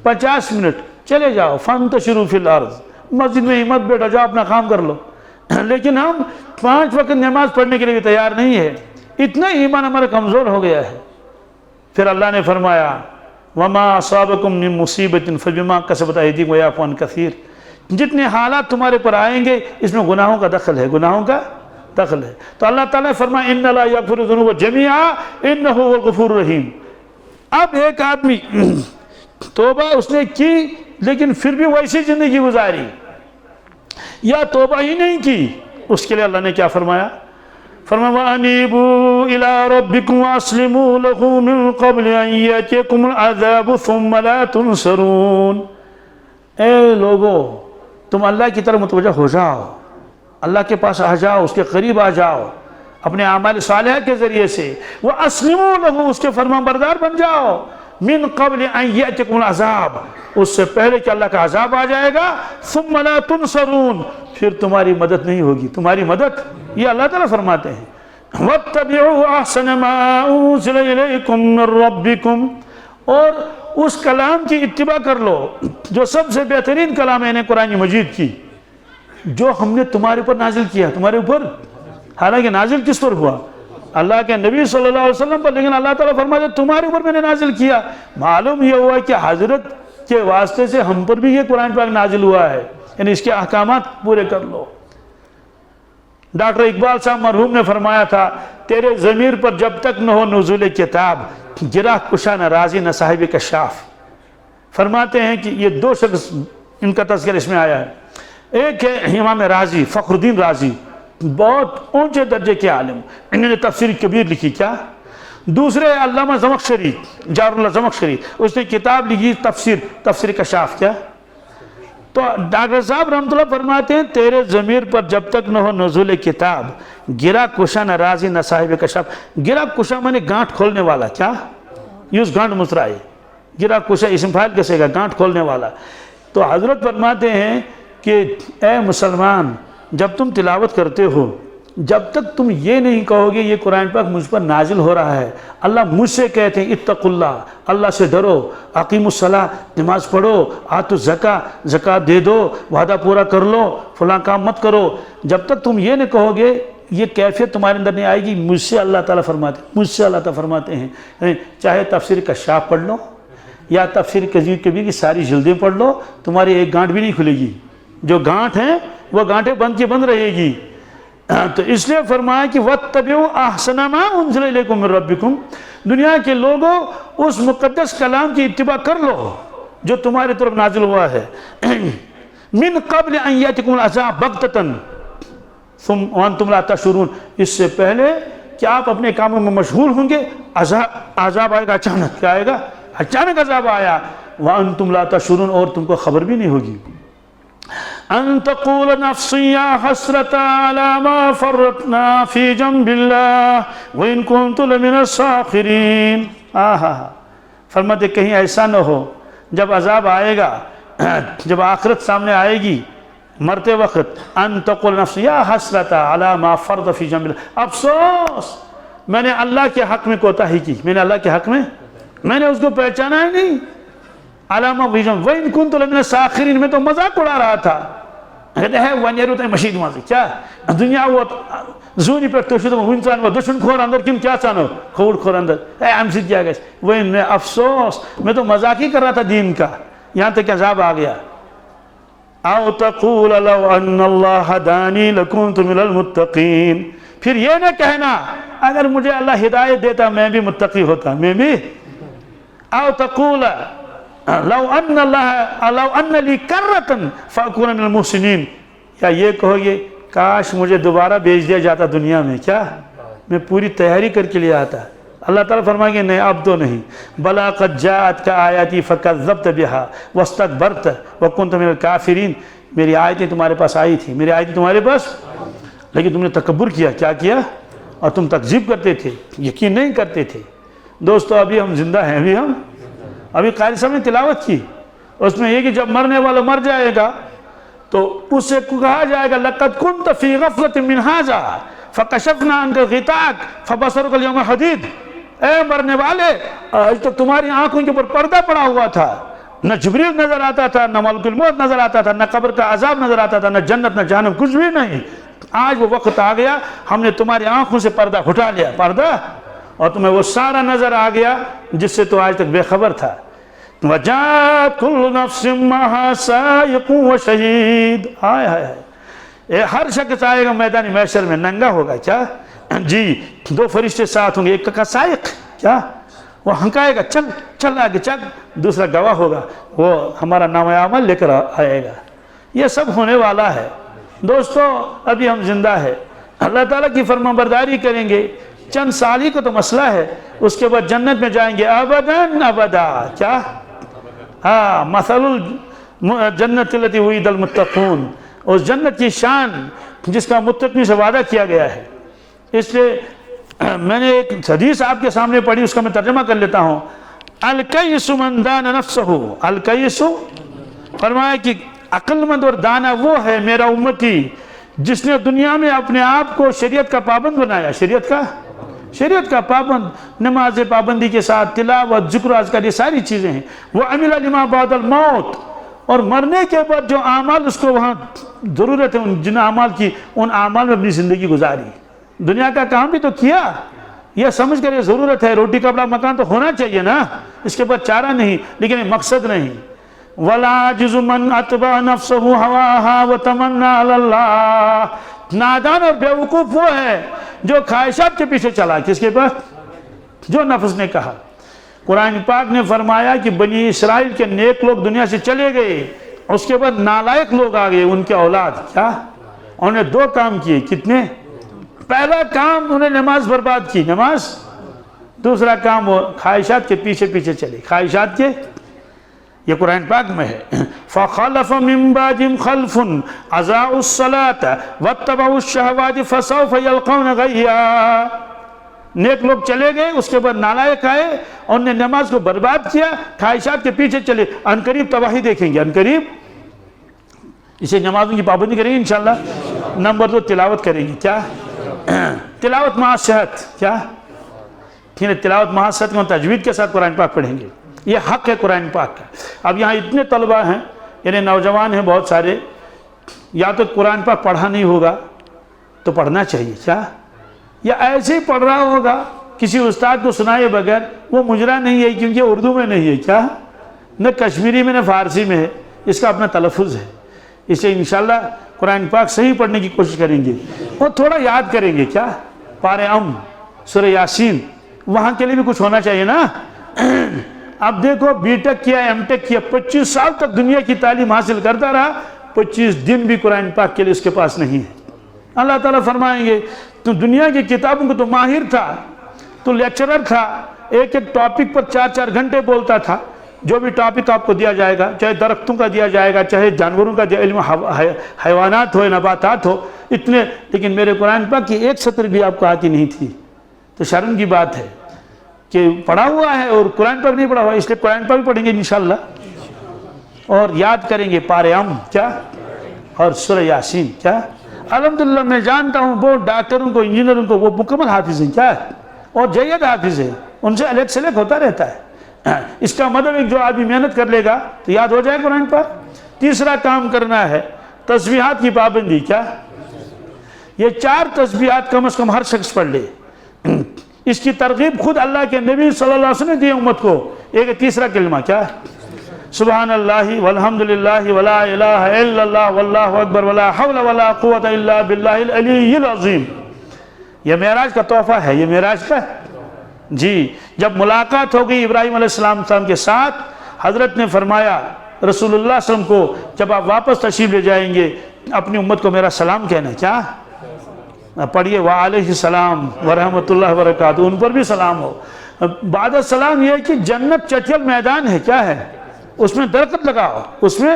50 منٹ، چلے جاؤ فانتشروا فی الارض، مسجد میں ہی مت بیٹھو، جاؤ اپنا کام کر لو۔ لیکن ہم 5 وقت نماز پڑھنے کے لیے تیار نہیں ہے، اتنا ایمان ہمارا کمزور ہو گیا ہے۔ پھر اللہ نے فرمایا وَمَا أَصَابَكُم مِّن مُّصِيبَةٍ فَبِمَا كَسَبَتْ أَيْدِيكُمْ وَيَعْفُو عَن كَثِيرٍ، جتنے حالات تمہارے پر آئیں گے اس میں گناہوں کا دخل ہے، گناہوں کا دخل ہے۔ تو اللہ تعالیٰ نے فرمایا إِنَّ اللَّهَ يَغْفِرُ الذُّنُوبَ جَمِيعًا إِنَّهُ هُوَ الْغَفُورُ الرَّحِيمُ۔ اب ایک آدمی توبہ اس نے کی لیکن پھر بھی ویسی زندگی گزاری، یا توبہ ہی نہیں کی، اس کے لیے اللہ نے کیا فرمایا؟ فرمایا وَأَنِيبُوا إِلَىٰ رَبِّكُمْ وَأَسْلِمُوا لَهُ مِن قَبْلِ أَن يَأْتِيَكُمُ الْعَذَابُ ثُمَّ لَا تُنصَرُونَ۔ اے لوگو تم اللہ کی طرف متوجہ ہو جاؤ، اللہ کے پاس آ جاؤ، اس کے قریب آ جاؤ اپنے اعمال صالحہ کے ذریعے سے، وَأَسْلِمُوا لَهُ، اس کے فرمان بردار بن جاؤ، من قبل ان یأتکم العذاب، اس سے پہلے کہ اللہ کا عذاب آ جائے گا، ثم لا تنصرون، پھر تمہاری مدد نہیں ہوگی، تمہاری مدد، یہ اللہ تعالیٰ فرماتے ہیں۔ وَاتَّبِعُوا أَحْسَنَ مَا أُنزِلَ إِلَيْكُم مِّن رَّبِّكُمْ، اور اس کلام کی اتباع کر لو جو سب سے بہترین کلام ہے قرآن مجید کی، جو ہم نے تمہارے اوپر نازل کیا، تمہارے اوپر، حالانکہ نازل کس پر ہوا؟ اللہ کے نبی صلی اللہ علیہ وسلم پر، لیکن اللہ تعالیٰ فرماتے تمہارے اوپر میں نے نازل کیا۔ معلوم یہ ہوا کہ حضرت کے واسطے سے ہم پر بھی یہ قرآن پاک نازل ہوا ہے، یعنی اس کے احکامات پورے کر لو۔ ڈاکٹر اقبال صاحب مرحوم نے فرمایا تھا تیرے ضمیر پر جب تک نہ ہو نزول کتاب، گرہ کشا نہ رازی نہ صاحب کشاف۔ فرماتے ہیں کہ یہ 2 شخص ان کا تذکر اس میں آیا ہے، ایک ہے امام رازی، فخر الدین رازی، بہت اونچے درجے کے عالم، انہوں نے تفسیر کبیر لکھی، کیا؟ دوسرے علامہ زمخشری، جار اللہ زمخشری، اس نے کتاب لکھی تفسیر کشاف، کیا؟ تو ڈاکٹر صاحب رحمۃ اللہ فرماتے ہیں تیرے ضمیر پر جب تک نہ ہو نزول کتاب، گرا کشا نہ راضی نہ صاحب کشاف۔ گرا کشا میں نے گانٹ کھولنے والا، کیا؟ یوز گانٹ مسرائے، گرا کشا اسم فاعل کیسے گا؟ گانٹ کھولنے والا۔ تو حضرت فرماتے ہیں کہ اے مسلمان، جب تم تلاوت کرتے ہو، جب تک تم یہ نہیں کہو گے یہ قرآن پاک مجھ پر نازل ہو رہا ہے، اللہ مجھ سے کہتے ہیں اتقوا اللہ، اللہ سے ڈرو، اقیموا الصلاۃ، نماز پڑھو، آتوا الزکاۃ، زکوٰۃ دے دو، وعدہ پورا کر لو، فلاں کام مت کرو، جب تک تم یہ نہیں کہو گے یہ کیفیت تمہارے اندر نہیں آئے گی۔ مجھ سے اللہ تعالیٰ فرماتے ہیں چاہے تفسیر کشاف پڑھ لو یا تفسیر کبیر کی ساری جلدیں پڑھ لو، تمہاری ایک گانٹ بھی نہیں کھلے گی، جو گانٹ ہیں وہ گانٹیں بند کی بند رہے گی۔ تو اس لیے فرمایا کہ وَاتَّبِعُوا أَحْسَنَ مَا أُنزِلَ إِلَيْكُم مِّن رَبِّكُم، دنیا کے لوگوں اس مقدس کلام کی اتباع کر لو جو تمہاری طرف نازل ہوا ہے۔ مِن قَبْلِ أَن يَأْتِيَكُمُ الْعَذَابُ بَغْتَةً وَأَنْتُمْ لَا تَشْعُرُونَ، اس سے پہلے کہ آپ اپنے کاموں میں مشغول ہوں گے عذاب آئے گا، اچانک کیا آئے گا؟ اچانک عذاب آیا، وَأَنْتُمْ لَا تَشْعُرُونَ، اور تم کو خبر بھی نہیں ہوگی۔ ان تقول نفسی یا حسرت علی ما فرطنا فی جنب اللہ وان کنت لمن الساخرین۔ فرماتے کہیں ایسا نہ ہو جب عذاب آئے گا، جب آخرت سامنے آئے گی مرتے وقت، ان تقول نفسی یا حسرت علی ما فرط فی جنب اللہ، افسوس میں نے اللہ کے حق میں کوتاہی کی، میں نے اللہ کے حق میں نے اس کو پہچانا ہی نہیں۔ علامہ ویژن وَإِن كُنتُ لَمِنَ السَّاخِرِينَ، میں تو مذاق اڑا رہا تھا۔ کہتے ہیں ونیرو تے مشید مازی، کیا دنیا وہ زونی پر توشید وہ انسان وہ دشمن کھور اندر کم کیا چانو کھوڑ کھور اندر اے امسید کیا گئے وہ ان میں افسوس، میں تو مذاق ہی کر رہا تھا دین کا، یہاں تک عذاب آ گیا۔ او تقول لو ان اللہ ہدانی لکنت من المتقین، پھر یہ نہ کہنا اگر مجھے اللہ ہدایت دیتا میں بھی متقی ہوتا، میں بھی۔ او تقول لو ان لی کرتن فاکون من المحسنین، یا یہ کہو گے کاش مجھے دوبارہ بھیج دیا جاتا دنیا میں، کیا میں پوری تیاری کر کے لے آتا۔ اللہ تعالیٰ فرمائیں گے نہیں اب تو نہیں، بلا قد جاءتک آیاتی فکذبت بہا واستکبرت وکنت من الکافرین، میری آیتیں تمہارے پاس آئی تھی، میری آیتیں تمہارے پاس، لیکن تم نے تکبر کیا، کیا کیا؟ اور تم تکذیب کرتے تھے، یقین نہیں کرتے تھے۔ دوستو ابھی ہم زندہ ہیں، ابھی قاری صاحب نے تلاوت کی، اس میں یہ کہ جب مرنے والا مر جائے گا تو اس سے کہا جائے گا لَقَدْ كُنْتَ فِي غَفْلَةٍ مِّنْ هَذَا فَكَشَفْنَا عَنْكَ غِطَاءَكَ فَبَصَرُكَ الْيَوْمَ حَدِيدٌ، اے مرنے والے آج تک تمہاری آنکھوں کے اوپر پردہ پڑا ہوا تھا، نہ جبریل نظر آتا تھا، نہ ملک الموت نظر آتا تھا، نہ قبر کا عذاب نظر آتا تھا، نہ جنت نہ جہنم، کچھ بھی نہیں۔ آج وہ وقت آ گیا ہم نے تمہاری آنکھوں سے پردہ ہٹا لیا، پردہ، اور تمہیں وہ سارا نظر آ گیا جس سے تو آج تک بے خبر تھا۔ وَجَاءَتْ كُلُّ نَفْسٍ مَّعَهَا سَائِقٌ وَشَهِيدٌ، ہائے ہائے ہائے، ہر شخص آئے گا میدان محشر میں ننگا ہوگا، کیا جی دو فرشتے ساتھ ہوں گے، ایک کا سائق کیا وہ ہنکائے گا چل چل آگے چل، دوسرا گواہ ہوگا وہ ہمارا نام عمل لے کر آئے گا۔ یہ سب ہونے والا ہے دوستو، ابھی ہم زندہ ہے، اللہ تعالیٰ کی فرما برداری کریں گے، چند سالی کو تو مسئلہ ہے، اس کے بعد جنت میں جائیں گے ابداً ابدا، کیا مثل الجنت التی وعد المتقون، اس جنت کی شان جس کا متقین سے وعدہ کیا گیا ہے۔ اس لیے میں نے ایک حدیث آپ کے سامنے پڑھی، اس کا میں ترجمہ کر لیتا ہوں۔ الکیس من دان نفسہ، الکیس فرمایا کہ عقل مند اور دانا وہ ہے میرا امتی جس نے دنیا میں اپنے آپ کو شریعت کا پابند بنایا، شریعت کا پابند، نماز پابندی کے ساتھ تلاوت ذکر و اذکار، یہ ساری چیزیں ہیں۔ وہ عمل لما بعد الموت، اور مرنے کے بعد جو اعمال اس کو وہاں ضرورت ہے جن اعمال کی، ان اعمال میں اپنی زندگی گزاری، دنیا کا کام بھی تو کیا، یہ سمجھ کر یہ ضرورت ہے، روٹی کپڑا مکان تو ہونا چاہیے نا، اس کے بعد چارہ نہیں، لیکن یہ مقصد نہیں۔ وَالْعَاجِزُ مَنْ أَتْبَعَ نَفْسَهُ هَوَاهَا وَتَمَنَّى عَلَى اللَّهِ، نادان اور بیوقوف وہ ہے جو خواہشات کے پیچھے چلا، کس کے پاس؟ جو نفس نے کہا۔ قرآن پاک نے فرمایا کہ بنی اسرائیل کے نیک لوگ دنیا سے چلے گئے، اس کے بعد نالائق لوگ آ گئے، ان کے اولاد، کیا انہوں نے 2 کام کیے. کتنے؟ پہلا کام انہیں نماز برباد کی، نماز. دوسرا کام وہ خواہشات کے پیچھے پیچھے چلے. خواہشات کے، یہ قرآن پاک میں ہے. فَخَلَفَ مِن بَعْدِهِمْ خَلْفٌ أَضَاعُوا الصَّلَاةَ وَاتَّبَعُوا الشَّهَوَاتِ فَسَوْفَ يَلْقَوْنَ غَيًّا. نیک لوگ چلے گئے، اس کے بعد نالائق آئے، انہوں نے نماز کو برباد کیا، خواہشات کے پیچھے چلے. عنقریب تباہی دیکھیں گے، عنقریب. اسے نمازوں کی پابندی کریں گے انشاءاللہ. نمبر 2 تلاوت کریں گے. کیا؟ تلاوت مع صحت. کیا؟ تلاوت مع صحت میں تجوید کے ساتھ قرآن پاک پڑھیں گے. یہ حق ہے قرآن پاک کا. اب یہاں اتنے طلبہ ہیں، یعنی نوجوان ہیں بہت سارے، یا تو قرآن پاک پڑھا نہیں ہوگا تو پڑھنا چاہیے. کیا؟ یا ایسے ہی پڑھ رہا ہوگا کسی استاد کو سنائے بغیر، وہ مجرا نہیں ہے کیونکہ اردو میں نہیں ہے. کیا؟ نہ کشمیری میں نہ فارسی میں ہے، اس کا اپنا تلفظ ہے. اسے انشاءاللہ قرآن پاک صحیح پڑھنے کی کوشش کریں گے اور تھوڑا یاد کریں گے. کیا؟ پارے سورہ یاسین، وہاں کے لیے بھی کچھ ہونا چاہیے نا. اب دیکھو بی ٹیک کیا، ایم ٹیک کیا، 25 سال تک دنیا کی تعلیم حاصل کرتا رہا، 25 دن بھی قرآن پاک کے لیے اس کے پاس نہیں ہے. اللہ تعالیٰ فرمائیں گے تو دنیا کی کتابوں کو تو ماہر تھا، تو لیکچرر تھا، ایک ایک ٹاپک پر 4 گھنٹے بولتا تھا. جو بھی ٹاپک آپ کو دیا جائے گا، چاہے درختوں کا دیا جائے گا، چاہے جانوروں کا علم حیوانات ہو، نباتات ہو، اتنے، لیکن میرے قرآن پاک کی 1 سطر بھی آپ کو آتی نہیں تھی. تو شرم کی بات ہے کہ پڑھا ہوا ہے اور قرآن پاک نہیں پڑھا ہوا. اس لیے قرآن پاک بھی پڑھیں گے انشاءاللہ اور یاد کریں گے پارے کیا اور سورہ یاسین. کیا؟ الحمدللہ میں جانتا ہوں بہت ڈاکٹروں کو، انجینئروں کو، وہ مکمل حافظ ہیں. کیا ہے؟ اور جید حافظ ہے، ان سے الیک سلیک ہوتا رہتا ہے. اس کا مطلب ایک جو آدمی محنت کر لے گا تو یاد ہو جائے قرآن پاک. تیسرا کام کرنا ہے تسبیحات کی پابندی. کیا؟ یہ 4 تسبیحات کم از کم ہر شخص پڑھ لے. اس کی ترغیب خود اللہ کے نبی صلی اللہ علیہ وسلم نے دی امت کو. ایک تیسرا کلمہ کیا؟ سبحان اللہ والحمدللہ ولا الہ الا اللہ واللہ اکبر ولا حول ولا قوت الا باللہ العلی العظیم. یہ معراج کا تحفہ ہے، یہ معراج کا. جی جب ملاقات ہو گئی ابراہیم علیہ السلام کے ساتھ، حضرت نے فرمایا رسول اللہ صلی اللہ علیہ وسلم کو جب آپ واپس تشریف لے جائیں گے اپنی امت کو میرا سلام کہنا. کیا؟ پڑھیے وعلیہ السلام ورحمۃ اللہ وبرکاتہ، ان پر بھی سلام ہو. بعد السلام یہ ہے کہ جنت چٹیل میدان ہے. کیا ہے؟ اس میں درخت لگاؤ. اس میں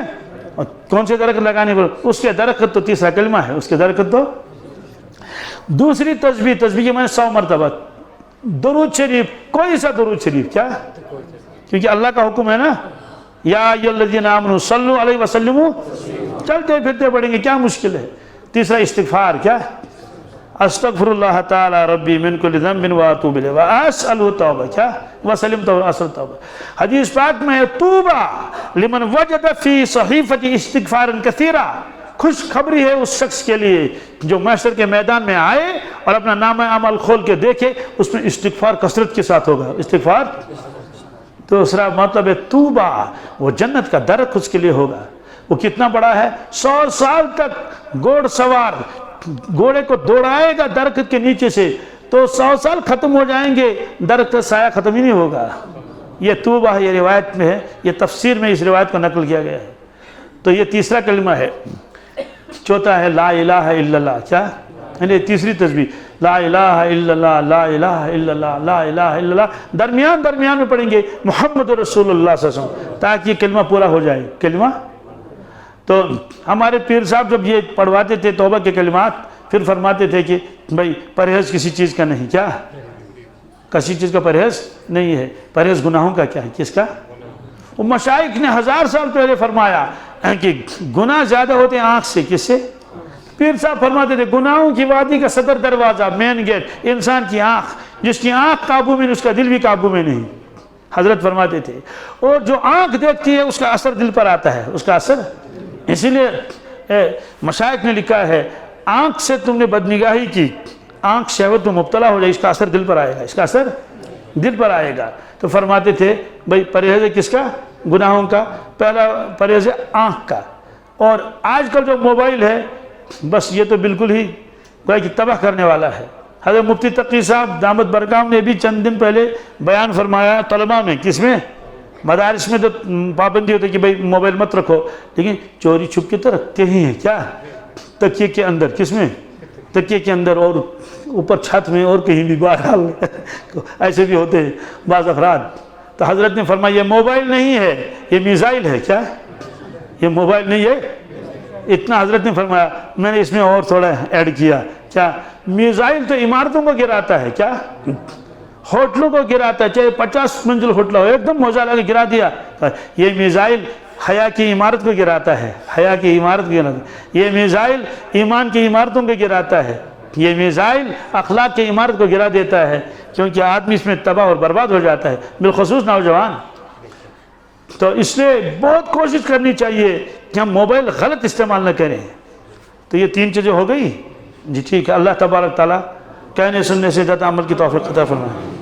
کون سے درخت لگانے پر؟ اس کے درخت تو تیسرا کلمہ ہے، اس کے درخت تو. دوسری تسبیح کے معنی 100 مرتبہ درود شریف، کوئی سا درود شریف. کیا؟ کیونکہ اللہ کا حکم ہے نا، یا ایھا الذین آمنوا صلوا علیہ وسلموا. چلتے پھرتے پڑھیں گے، کیا مشکل ہے. تیسرا استغفار. کیا؟ استغفر اللہ تعالی ربی من کل ذنب واتوب الیہ واسألہ توبہ. کیا؟ وسلم توبہ. حدیث پاک میں ہے طوبی لمن وجد فی صحیفۃ استغفارا کثیرا. خوش خبری ہے اس شخص کے لیے جو محشر کے میدان میں آئے اور اپنا نامہ عمل کھول کے دیکھے، اس میں استغفار کثرت کے ساتھ ہوگا. استغفار. دوسرا مطلب ہے طوبی، وہ جنت کا درخت اس کے لیے ہوگا. وہ کتنا بڑا ہے؟ 100 سال تک گھوڑ سوار گھوڑے کو دوڑائے گا درخت کے نیچے سے تو 100 سال ختم ہو جائیں گے، درخت کا سایہ ختم ہی نہیں ہوگا. یہ طوبی ہے، یہ روایت میں ہے، یہ تفسیر میں اس روایت کو نقل کیا گیا ہے. تو یہ تیسرا کلمہ ہے. چوتھا ہے لا الہ الا اللہ. کیا؟ یعنی تیسری تسبیح لا الہ الا اللہ، لا الہ الا اللہ، لا الہ الا اللہ. درمیان میں پڑھیں گے محمد رسول اللہ صلی اللہ علیہ وسلم تاکہ یہ کلمہ پورا ہو جائے. کلمہ تو ہمارے پیر صاحب جب یہ پڑھواتے تھے توبہ کے کلمات، پھر فرماتے تھے کہ بھائی پرہیز کسی چیز کا نہیں. کیا؟ کسی چیز کا پرہیز نہیں ہے، پرہیز گناہوں کا. کیا ہے؟ کس کا؟ وہ مشائخ نے 1000 سال پہلے فرمایا کہ گناہ زیادہ ہوتے ہیں آنکھ سے. کس سے؟ پیر صاحب فرماتے تھے گناہوں کی وادی کا صدر دروازہ، مین گیٹ، انسان کی آنکھ. جس کی آنکھ قابو میں نہیں اس کا دل بھی قابو میں نہیں، حضرت فرماتے تھے. اور جو آنکھ دیکھتی ہے اس کا اثر دل پر آتا ہے، اس کا اثر. اسی لیے مشائخ نے لکھا ہے آنکھ سے تم نے بدنگاہی کی، آنکھ شہوت میں مبتلا ہو جائے، اس کا اثر دل پر آئے گا، اس کا اثر دل پر آئے گا. تو فرماتے تھے بھائی پرہیز ہے کس کا؟ گناہوں کا. پہلا پرہیز ہے آنکھ کا. اور آج کل جو موبائل ہے بس یہ تو بالکل ہی گویا کہ تباہ کرنے والا ہے. حضرت مفتی تقی صاحب دامت برکام نے بھی چند دن پہلے بیان فرمایا طلباء میں، کس میں؟ مدارس میں تو پابندی ہوتی ہے کہ بھائی موبائل مت رکھو، لیکن چوری چھپ کے تو رکھتے ہی ہیں. کیا؟ تکیے کے اندر، کس میں؟ تکیے کے اندر، اور اوپر چھت میں، اور کہیں بھی بہرحال ایسے بھی ہوتے ہیں بعض افراد۔ تو حضرت نے فرمایا یہ موبائل نہیں ہے، یہ میزائل ہے۔ کیا؟ یہ موبائل نہیں ہے، اتنا حضرت نے فرمایا۔ میں نے اس میں اور تھوڑا ایڈ کیا، کیا؟ میزائل تو عمارتوں کو گراتا ہے، کیا؟ ہوٹلوں کو گراتا ہے، چاہے 50 منزل ہوٹل ہو، ایک دم موزہ لگا گرا دیا۔ یہ میزائل حیا کی عمارت کو گراتا ہے، حیا کی عمارت کو گراتا ہے۔ یہ میزائل ایمان کی عمارتوں کو گراتا ہے، یہ میزائل اخلاق کی عمارت کو گرا دیتا ہے، کیونکہ آدمی اس میں تباہ اور برباد ہو جاتا ہے، بالخصوص نوجوان۔ تو اس لیے بہت کوشش کرنی چاہیے کہ ہم موبائل غلط استعمال نہ کریں۔ تو یہ 3 چیزیں ہو گئی جی، ٹھیک ہے۔ اللہ تبارک تعالیٰ کہنے سننے سے زیادہ عمل کی توفیق عطا فرمائے۔